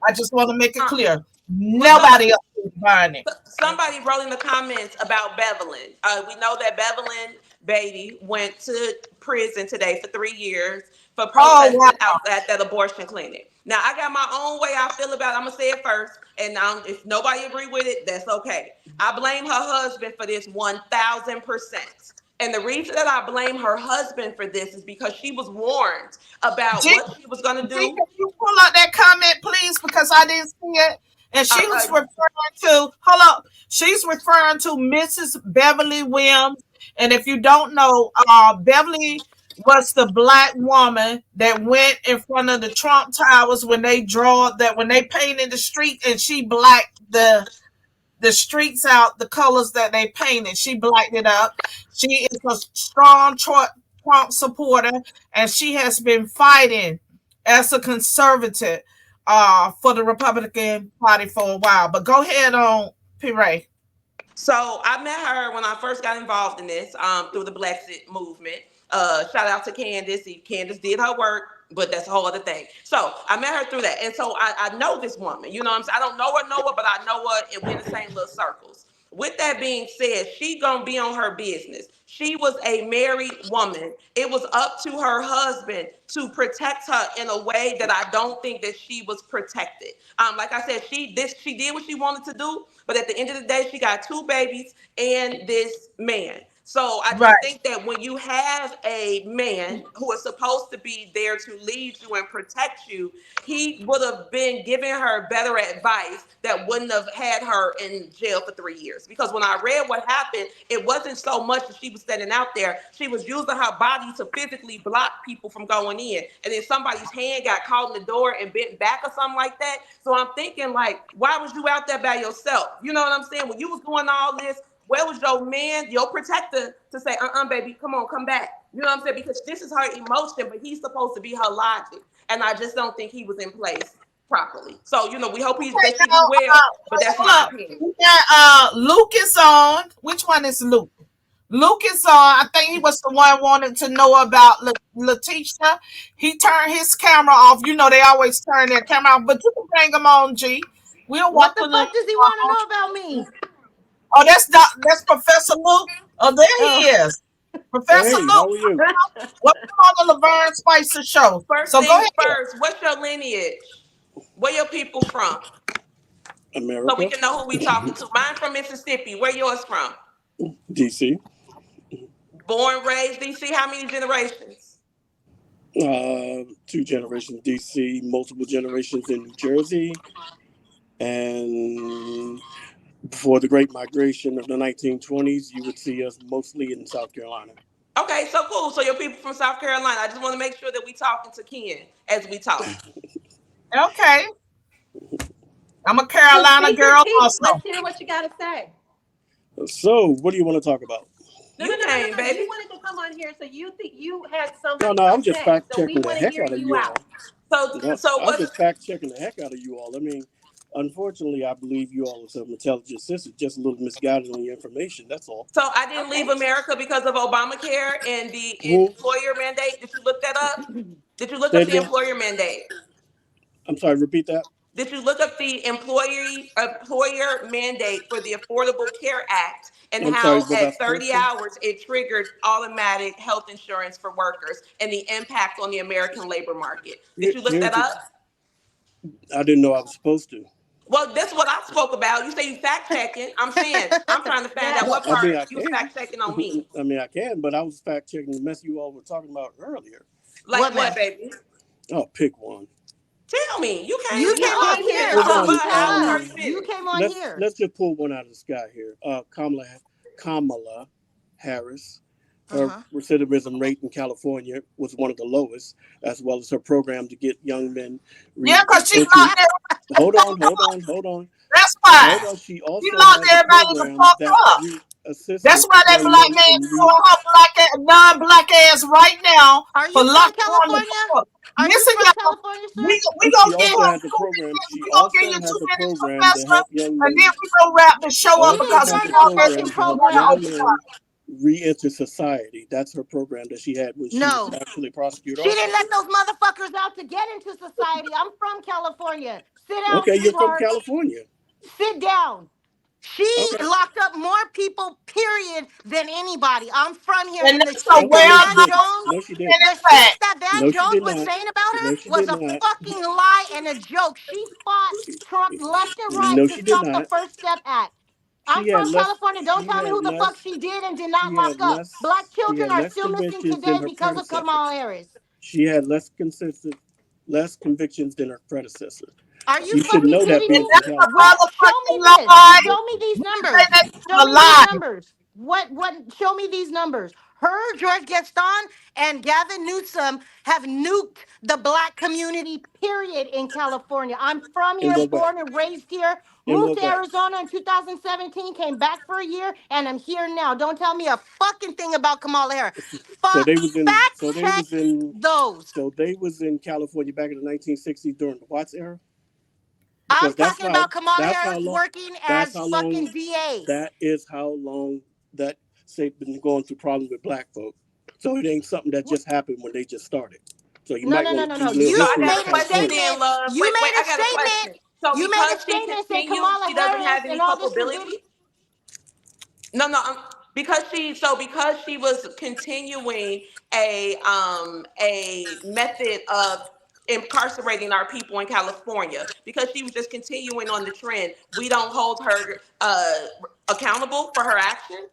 I just want to make it clear. Well, Nobody else is buying it. somebody wrote in the comments about Bevelin. We know that Bevelin baby went to prison today for 3 years for protesting outside that abortion clinic. Now, I got my own way I feel about it. I'm going to say it first. And now, if nobody agree with it, that's okay. I blame her husband for this 1,000%. And the reason that I blame her husband for this is because she was warned about what she was going to do. Can you pull out that comment, please? Because I didn't see it. And she was referring to, hold up, she's referring to Mrs. Beverly Williams. And if you don't know, Beverly was the black woman that went in front of the Trump Towers when they painted the street, and she blacked the streets out, the colors that they painted. She blacked it up. She is a strong Trump supporter, and she has been fighting as a conservative for the Republican Party for a while. But go ahead on, P. Ray. So I met her when I first got involved in this through the Brexit movement. Shout out to Candace. Candace did her work, but that's a whole other thing. So I met her through that. And so I know this woman, you know what I'm saying? I don't know her, but I know her, and we're in the same little circles. With that being said, she gonna be on her business. She was a married woman. It was up to her husband to protect her in a way that I don't think that she was protected. Like I said, she did what she wanted to do, but at the end of the day, she got 2 babies and this man. So I just think that when you have a man who is supposed to be there to lead you and protect you, he would have been giving her better advice that wouldn't have had her in jail for 3 years. Because when I read what happened, it wasn't so much that she was standing out there. She was using her body to physically block people from going in. And then somebody's hand got caught in the door and bent back or something like that. So I'm thinking, like, why was you out there by yourself? You know what I'm saying? When you was doing all this, where was your man, your protector, to say, baby, come on, come back? You know what I'm saying? Because this is her emotion, but he's supposed to be her logic. And I just don't think he was in place properly. So, we hope that she do well, but that's my opinion. We got Luke is on. Which one is Luke? Luke is on. I think he was the one wanted to know about Leticia. He turned his camera off. They always turn their camera off, but you can bring him on, G. What the fuck does he want to know about me? Oh, that's Professor Luke. Oh, there he is. Professor Luke. How are you? Welcome on the Lavern Spicer show. First so things go ahead. first, what's your lineage? Where your people from? America. So we can know who we talking to. Mine from Mississippi. Where yours from? DC. Born, raised DC. How many generations? 2 generations DC, multiple generations in New Jersey, and before the Great Migration of the 1920s, you would see us mostly in South Carolina. Okay, so cool. So your people from South Carolina. I just want to make sure that we talking to Ken as we talk. Okay. I'm a Carolina girl also. Let's hear what you got to say. So, what do you want to talk about? No, baby. You wanted to come on here, so you think you had something. No, I'm just fact checking the heck out of you all. I'm just fact checking the heck out of you all. I mean, unfortunately, I believe you all are some intelligent sisters, just a little misguided on your information. That's all. So I didn't leave America because of Obamacare and the employer mandate. Did you look that up? Did you look up the employer mandate? I'm sorry, repeat that. Did you look up the employer mandate for the Affordable Care Act and how at 30 hours it triggered automatic health insurance for workers and the impact on the American labor market? Did you look that up? I didn't know I was supposed to. Well, that's what I spoke about. You say you fact checking. I'm saying I'm trying to find out what part you fact checking on me. I mean, I can, but I was fact checking the mess you all were talking about earlier. Like what, baby? Oh, pick one. Tell me. You came on here. You came on here. Let's just pull one out of the sky here. Kamala Harris. Her recidivism rate in California was one of the lowest, as well as her program to get young men. Because she's not there. Hold on. That's fine. Hold on. She also locked everybody the fuck up. That's why that black man is doing her non-black ass right now. Are you from California? Are you listen, from y'all. California, sir? We And gonna she get also her has a program. She we gonna give also you has a 2 minutes, program to Professor, help young and then men. we gonna wrap the show up She Also is because has we on a no already fucking program to help program. young men re-enter society. That's her program that she had when she was No. actually prosecuted. She Also, didn't let those motherfuckers out to get into society. I'm from California. Sit down, okay, you're from sweetheart. California. Sit down. She Okay, locked up more people, period, than anybody. I'm from here, and and the that's a shit okay, that no, she Van well-known didn't. Jones, No, she didn't. minute the shit fact. that Van No, she Jones did was not. saying about No, her she was did a not. fucking lie and a joke. She fought Trump left and right No, to she did stop the not. First Step Act. I'm She had from less. California. Don't She tell me had who the fuck less. she did and did not She lock had up. Black less. She children had are less still missing convictions than today her because of predecessor. Kamala Harris. She had less convictions than her predecessor. Are you You should fucking know that kidding And being me? from that's a What? California. Show motherfucking me this. lie. Show me these You say numbers. that's Show a me these lie. numbers. What? Show me these numbers. Her, George Gaston, and Gavin Newsom have nuked the black community, period, in California. I'm from In here, what way? born and raised here, In moved what to way? Arizona in 2017, came back for a year, and I'm here now. Don't tell me a fucking thing about Kamala Harris. So they was in. So Fact they check was in. those. So they was in California back in the 1960s during the Watts era, I'm because talking about Kamala that's how Harris long working that's as how long fucking DA. that is how long that state been going through problems with black folk. So it ain't something that just happened when they just started. So you No, might no, no, want to no, do no. a little You So I history got of a made a question California. then, statement. love. You Wait, made I a got a statement. question. So You made because a she statement and said continued, Kamala she doesn't Harris have any and all this was culpability? No, no. Because she was continuing a method of incarcerating our people in California, because she was just continuing on the trend, we don't hold her accountable for her actions.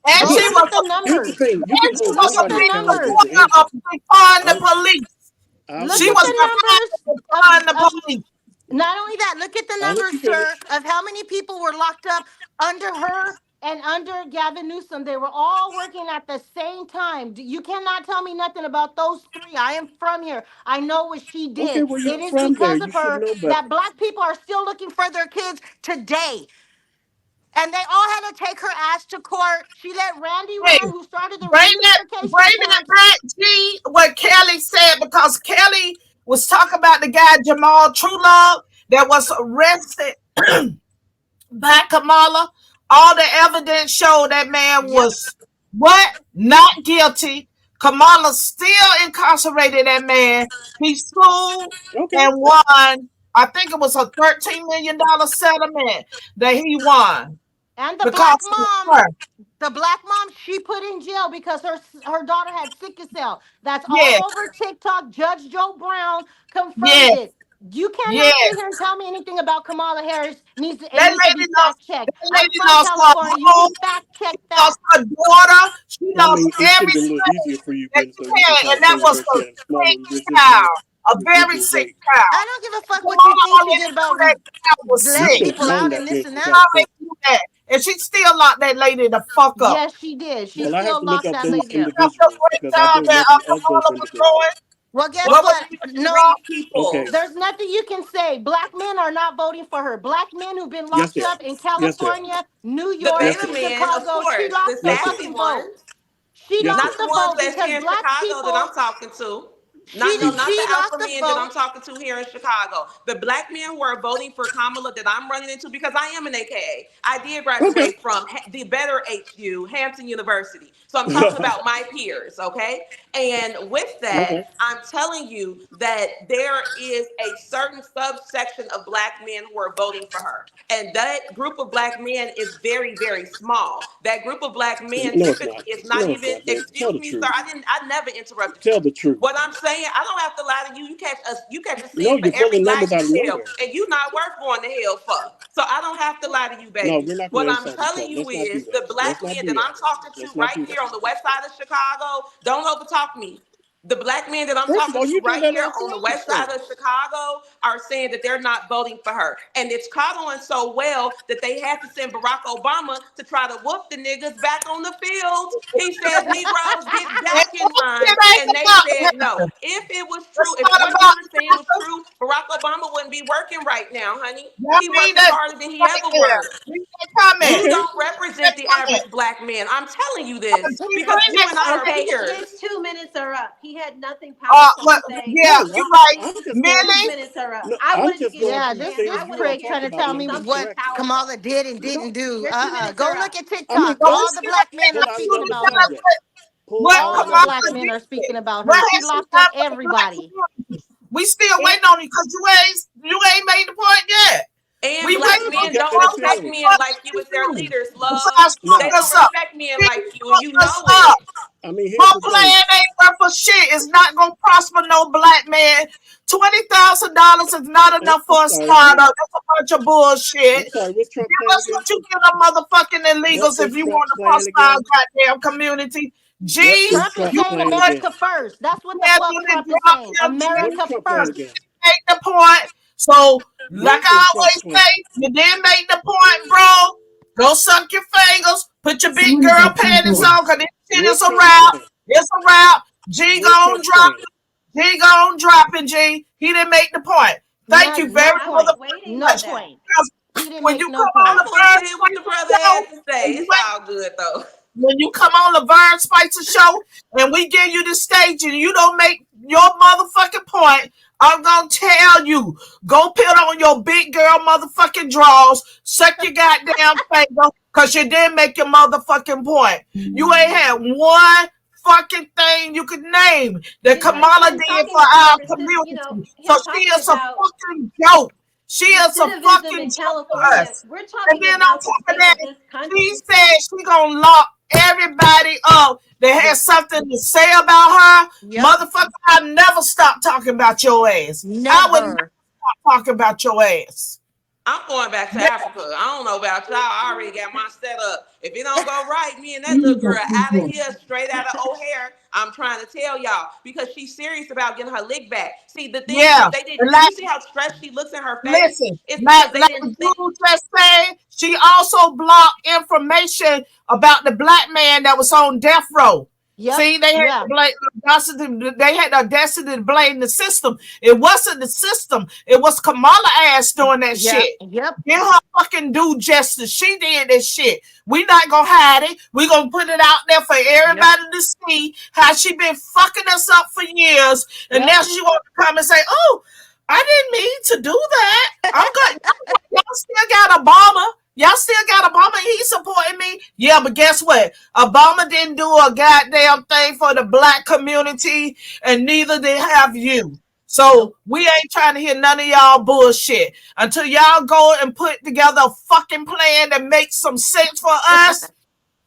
And go she look was at the a Here's the numbers. thing: you can she hold Look was a at anybody the big accountable numbers. for supporter of anything. defund the I'll, police. I'll Look let She you at was the finish. behind numbers the defund the of police. not only that, look at the I'll let numbers, you sir, finish. of how many people were locked up under her and under Gavin Newsom. They were all working at the same time. You cannot tell me nothing about those three. I am from here. I know what she Okay, did. well you're It is from there. because You of should her know better. that black people are still looking for their kids today. And they all had to take her ass to court. She let Randy Hey, Rand, who started the reunification bring that camps. back, G. What Kelly said, because Kelly was talking about the guy Jamal Trulove that was arrested by Kamala. All the evidence showed that man Yep. was what? Not guilty. Kamala still incarcerated that man. He sued Okay. and won. I think it was a $13 million settlement that he won And the black because of mom, her. the black mom, she put in jail because her daughter had sickle cell. That's all Yes, over TikTok. Judge Joe Brown confirmed yes, it. You cannot sit yes. here and tell me anything about Kamala Harris. It That needs to lady be lost. fact checked. That I'm lady from lost her California. You home. can fact check She that. lost her daughter. She I lost mean, it should every have been a little easier slave for you that being you so you're from can, and that California was where she a had a smaller sick child, a very residual sick weight. child. I don't give a fuck what you Kamala think she already did knew about that child was You letting sick. should have people known out that and being this and from that. She already California. knew that, and she still locked that lady the fuck up. Yes, she did. She Well, I have still to look locked up that those lady up. That's the individuals great because I job know that nothing of those Kamala was individuals. doing. Well, guess What What was was what? these No, three Okay. people? there's nothing you can say. Black men are not voting for her. Black men who've been Yes, locked there. up in Yes, there. California, New The York, Yes, beta there. men, of Chicago, she course, the lost the Yes, there. sassy fucking vote. ones. She Yes, lost Not there. the the ones vote that's because here in black Chicago that people, I'm talking to. Not she no, See. not the she alpha lost the men that vote. I'm talking to here in Chicago. The black men who are voting for Kamala that I'm running into, because I am an AKA. I did Okay. graduate from the better HU, Hampton University. So I'm talking about my peers, okay? And with Okay. that, I'm telling you that there is a certain subsection of black men who are voting for her. And that group of black men is very, very small. That group of black men No, it's typically not. is not No, it's even, not, babe. Tell excuse the me, sir, truth. I never interrupted Tell you. the truth. What I'm saying, I don't have to lie to you. You catch a No, sin for you're every pulling lie numbers out you of tell, nowhere. and you not worth going to hell for. So I don't have to lie to you, No, baby. we're not going What to I'm insult each telling other. you Let's not do is that. the black Let's not men do that that. I'm talking to Let's not right do here that. on the west side of Chicago, don't overtalk me. The black men that I'm First of talking all, to you just right let here her on the finish west side herself. of Chicago are saying that they're not voting for her. And it's caught on so well that they had to send Barack Obama to try to whoop the niggas back on the field. He said, Negroes, get And back in it line. ain't And they about said no. her. If it was true, It's if not what you about were saying was true, Barack Obama wouldn't be working right now, honey. y'all He read working that harder than he right ever there. worked. Read that comment. You don't represent the average black man. I'm telling you this because you and I are peers. His 2 minutes are up. He had nothing powerful to say. Yeah, No, you're right. I'm just His Millie, minutes are up. no, I I'm wanted to just give going you Yeah, through the a this chance. things I this you wanted to all Craig get talk trying to about tell and me I'm just something what correcting. powerful. Kamala did and No, didn't do. Your 2 minutes Go are look up. at I mean, TikTok. go All ahead. the black men Pull are out speaking another about her. subject. Pull what out All the another black Kamala men are subject. speaking about what her. She has she locked done up for the black everybody. community? We still And, waiting on you because you ain't made the point yet. And We black waiting on men you okay, to don't and answer respect finish. men what like you you as their do. leaders, love. Besides, They fuck No, don't us up. respect men Bitch, like you, and fuck you know us it. up. I mean, here's Her the thing. plan ain't worth for shit. It's not gonna prosper no black man. $20,000 is not enough I'm for a sorry, who? startup. That's a bunch of I'm bullshit. sorry, what's Trump Give plan us again? what you give them motherfucking What illegals if is you Trump's want to plan prosper our again? goddamn community. What G, is Trump is Trump's you saying plan going again? America first. That's what the to fuck and Trump is drop saying. him, G. What is America Trump plan first. again? Make the point. So, like What is I Trump's always plan? say, you didn't make the point, bro. Go suck your fingers. Put your big Someone is girl at front panties door. on, because this shit is What's a Trump's wrap. plan? It's a wrap. G What's gon' Trump's drop plan? it. G gon' drop it, G. He didn't make the point. Thank you None, very no I was point. motherfucking motherfucking for No much. that. point. Because He didn't when make you no come on I'm point. the gonna Bird say what the Spicer brother show, had to say. and you It's all good though. when you come on the Lavern Spicer show and we give you the stage and you don't make your motherfucking point, I'm gonna tell you, go put on your big girl motherfucking drawers, suck your goddamn finger, cause you didn't make your motherfucking point. You ain't had one fucking thing you could name that He's Kamala been did talking for about our the, community. So him she talking is a about fucking joke. She the is a citizen fucking in joke to California. us. We're And talking then on about the top of state that, of this she country. said she gonna lock everybody up that has something to say about her. Yep. Motherfucker, I never stop talking about your ass. I would never Never. stop talking about your ass. I'm going back to Yeah. Africa. I don't know about y'all. I already got my set up. If it don't go right, me and that Someone little is girl at front out of door. here, straight out of O'Hare. I'm trying to tell y'all because she's serious about getting her lick back. See, the thing is, Yeah. they didn't. And like, You see how stressed she looks in her face? listen, It's because they like didn't the think. dude just said, she also blocked information about the black man that was on death row. Yep. See, they had Yeah. to blame they had the audacity to blame the system. It wasn't the system, it was Kamala ass doing that Yep. shit. Yep. Get her fucking do justice. She did this shit. We not gonna hide it. We gonna put it out there for Yep. everybody to see how she been fucking us up for years. And Yep. now she want to come and say, oh, I didn't mean to do that. I'm good. Y'all still got Obama. Y'all still got Obama. He's supporting me. Yeah, but guess what? Obama didn't do a goddamn thing for the black community, and neither did have you. So Nope. we ain't trying to hear none of y'all bullshit until y'all go and put together a fucking plan that makes some sense for us.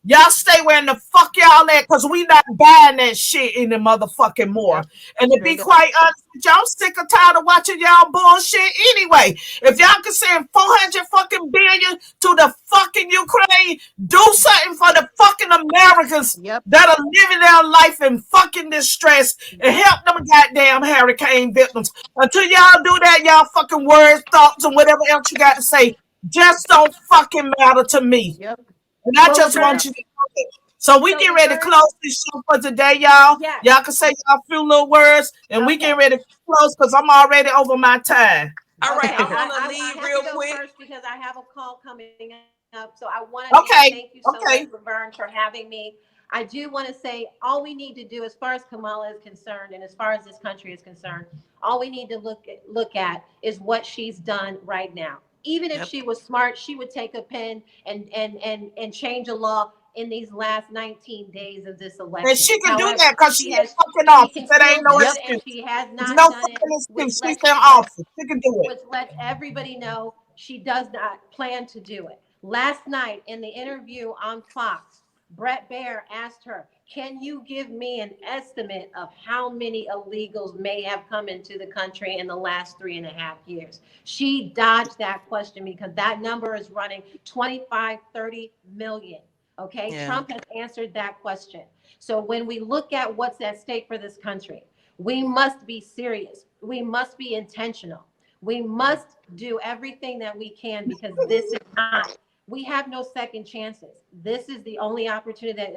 Y'all stay where in the fuck y'all at, because we not buying that shit in the motherfucking more. Yep. And to be Straight up. quite honest with y'all, I'm sick or tired of watching y'all bullshit anyway. If y'all can send 400 fucking billion to the fucking Ukraine, do something for the fucking Americans Yep. that are living their life in fucking distress and help them goddamn hurricane victims. Until y'all do that, y'all fucking words, thoughts, and whatever else you got to say just don't fucking matter to me. Yep. And I Well, just Laverne, want you to know it. So we so get ready to Laverne, close this show for today, y'all. yes, Y'all can say y'all few little words, and we get okay. ready to close because I'm already over my time. All right, Okay, I want to I leave have real to go quick. first because I have a call coming up. So I want to Okay, thank you so okay. much, Laverne, for having me. I do want to say all we need to do, as far as Kamala is concerned, and as far as this country is concerned, all we need to look at is what she's done right now. Even if Yep. she was smart, she would take a pen and change a law in these last 19 days of this And election. she can do However, that because she in fucking she office. can That ain't still no do Yep. it, and excuse. she has There's not no done it, fucking which excuse. She's lets in lets office. She can do it. which lets everybody know she does not plan to do it. Last night in the interview on Fox, Brett Baer asked her, can you give me an estimate of how many illegals may have come into the country in the last 3.5 years? She dodged that question because that number is running 25, 30 million. Okay, Yeah. Trump has answered that question. So when we look at what's at stake for this country, we must be serious. We must be intentional. We must do everything that we can because this is time. We have no second chances. This is the only opportunity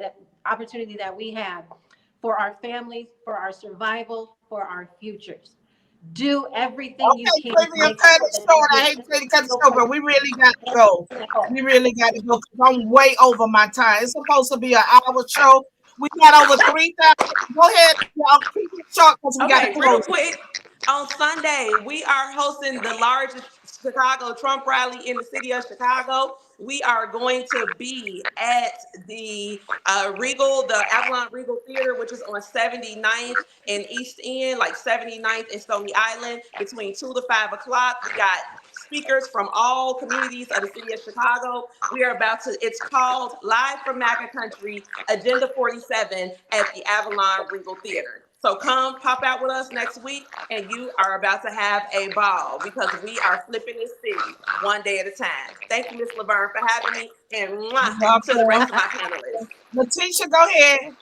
that we have for our families, for our survival, for our futures. Do everything you Okay, can to Trevian, make cut sure it that short. you I get hate to say to cut it feel short, but we really got to go. We really got to go because I'm way over my time. It's supposed to be an hour show. We got over 3,000. Go ahead, y'all. Keep it short because we got to Okay, real close. quick. On Sunday, we are hosting the largest Chicago Trump rally in the city of Chicago. We are going to be at the the Avalon Regal Theater, which is on 79th and East End, like 79th and Stony Island, between 2 to 5 o'clock. We got speakers from all communities of the city of Chicago. We are about to, it's called Live from MAGA Country, Agenda 47 at the Avalon Regal Theater. So come pop out with us next week, and you are about to have a ball because we are flipping this city one day at a time. Thank you, Ms. Lavern, for having me, and to the rest of my panelists. Leticia, go ahead.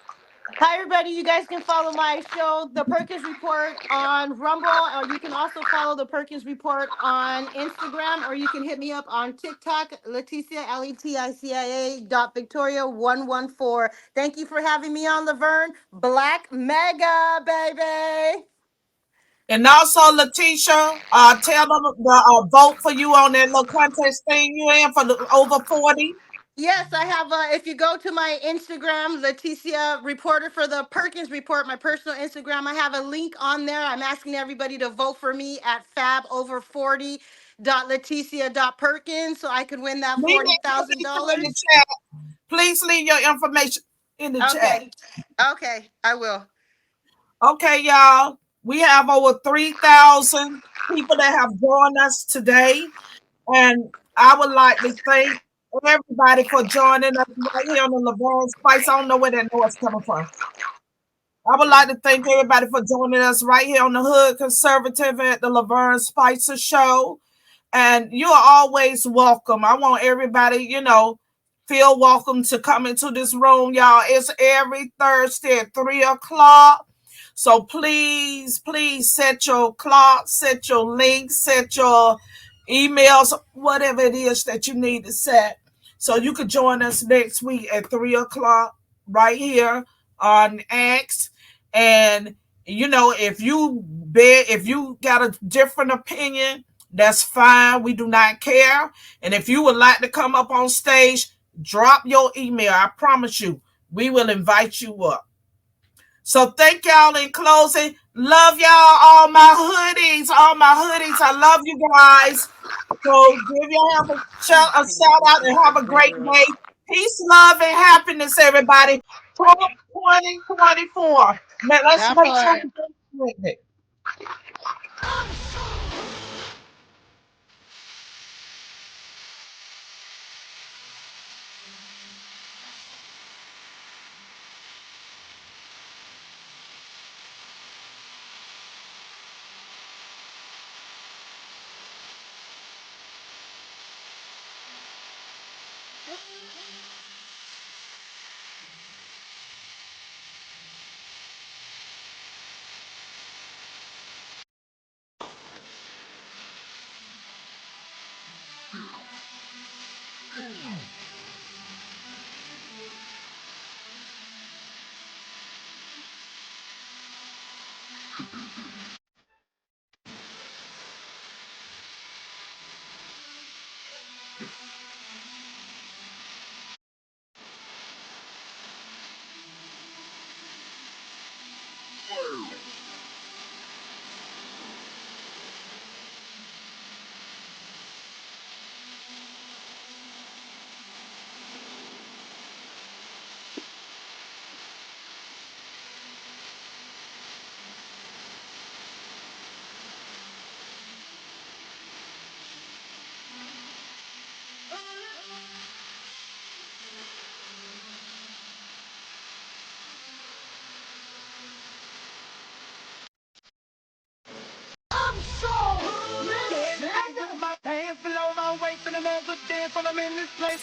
Hi, everybody. You guys can follow my show, The Perkins Report, on Rumble, or you can also follow The Perkins Report on Instagram, or you can hit me up on TikTok, Leticia, Leticia.Victoria114. Thank you for having me on, Lavern. Black Mega, baby. And also, Leticia, tell them the vote for you on that little contest thing you in for the over 40. Yes, I have. If you go to my Instagram, Leticia Reporter for the Perkins Report, my personal Instagram, I have a link on there. I'm asking everybody to vote for me at fabover40.leticia.perkins so I can win that Leave your information in the $40,000. chat. Please leave your information in the chat. Okay, I will. Okay, y'all. We have over 3,000 people that have joined us today. And I would like to thank everybody for joining us right here on the Lavern Spice. I don't know where that noise coming from. I would like to thank everybody for joining us right here on the Hood Conservative at the Lavern Spicer Show. And you are always welcome. I want everybody, feel welcome to come into this room, y'all. It's every Thursday at 3 o'clock. So please set your clock, set your links, set your emails, whatever it is that you need to set. So you could join us next week at 3 o'clock right here on X. And if you got a different opinion, that's fine. We do not care. And if you would like to come up on stage, drop your email. I promise you, we will invite you up. So thank y'all in closing. Love y'all, all my hoodies. I love you guys. So give y'all a shout out and have a great day. Peace, love, and happiness, everybody. 2024. Man, let's make sure we get with it. My pants below my waist and another dance when I'm in this place.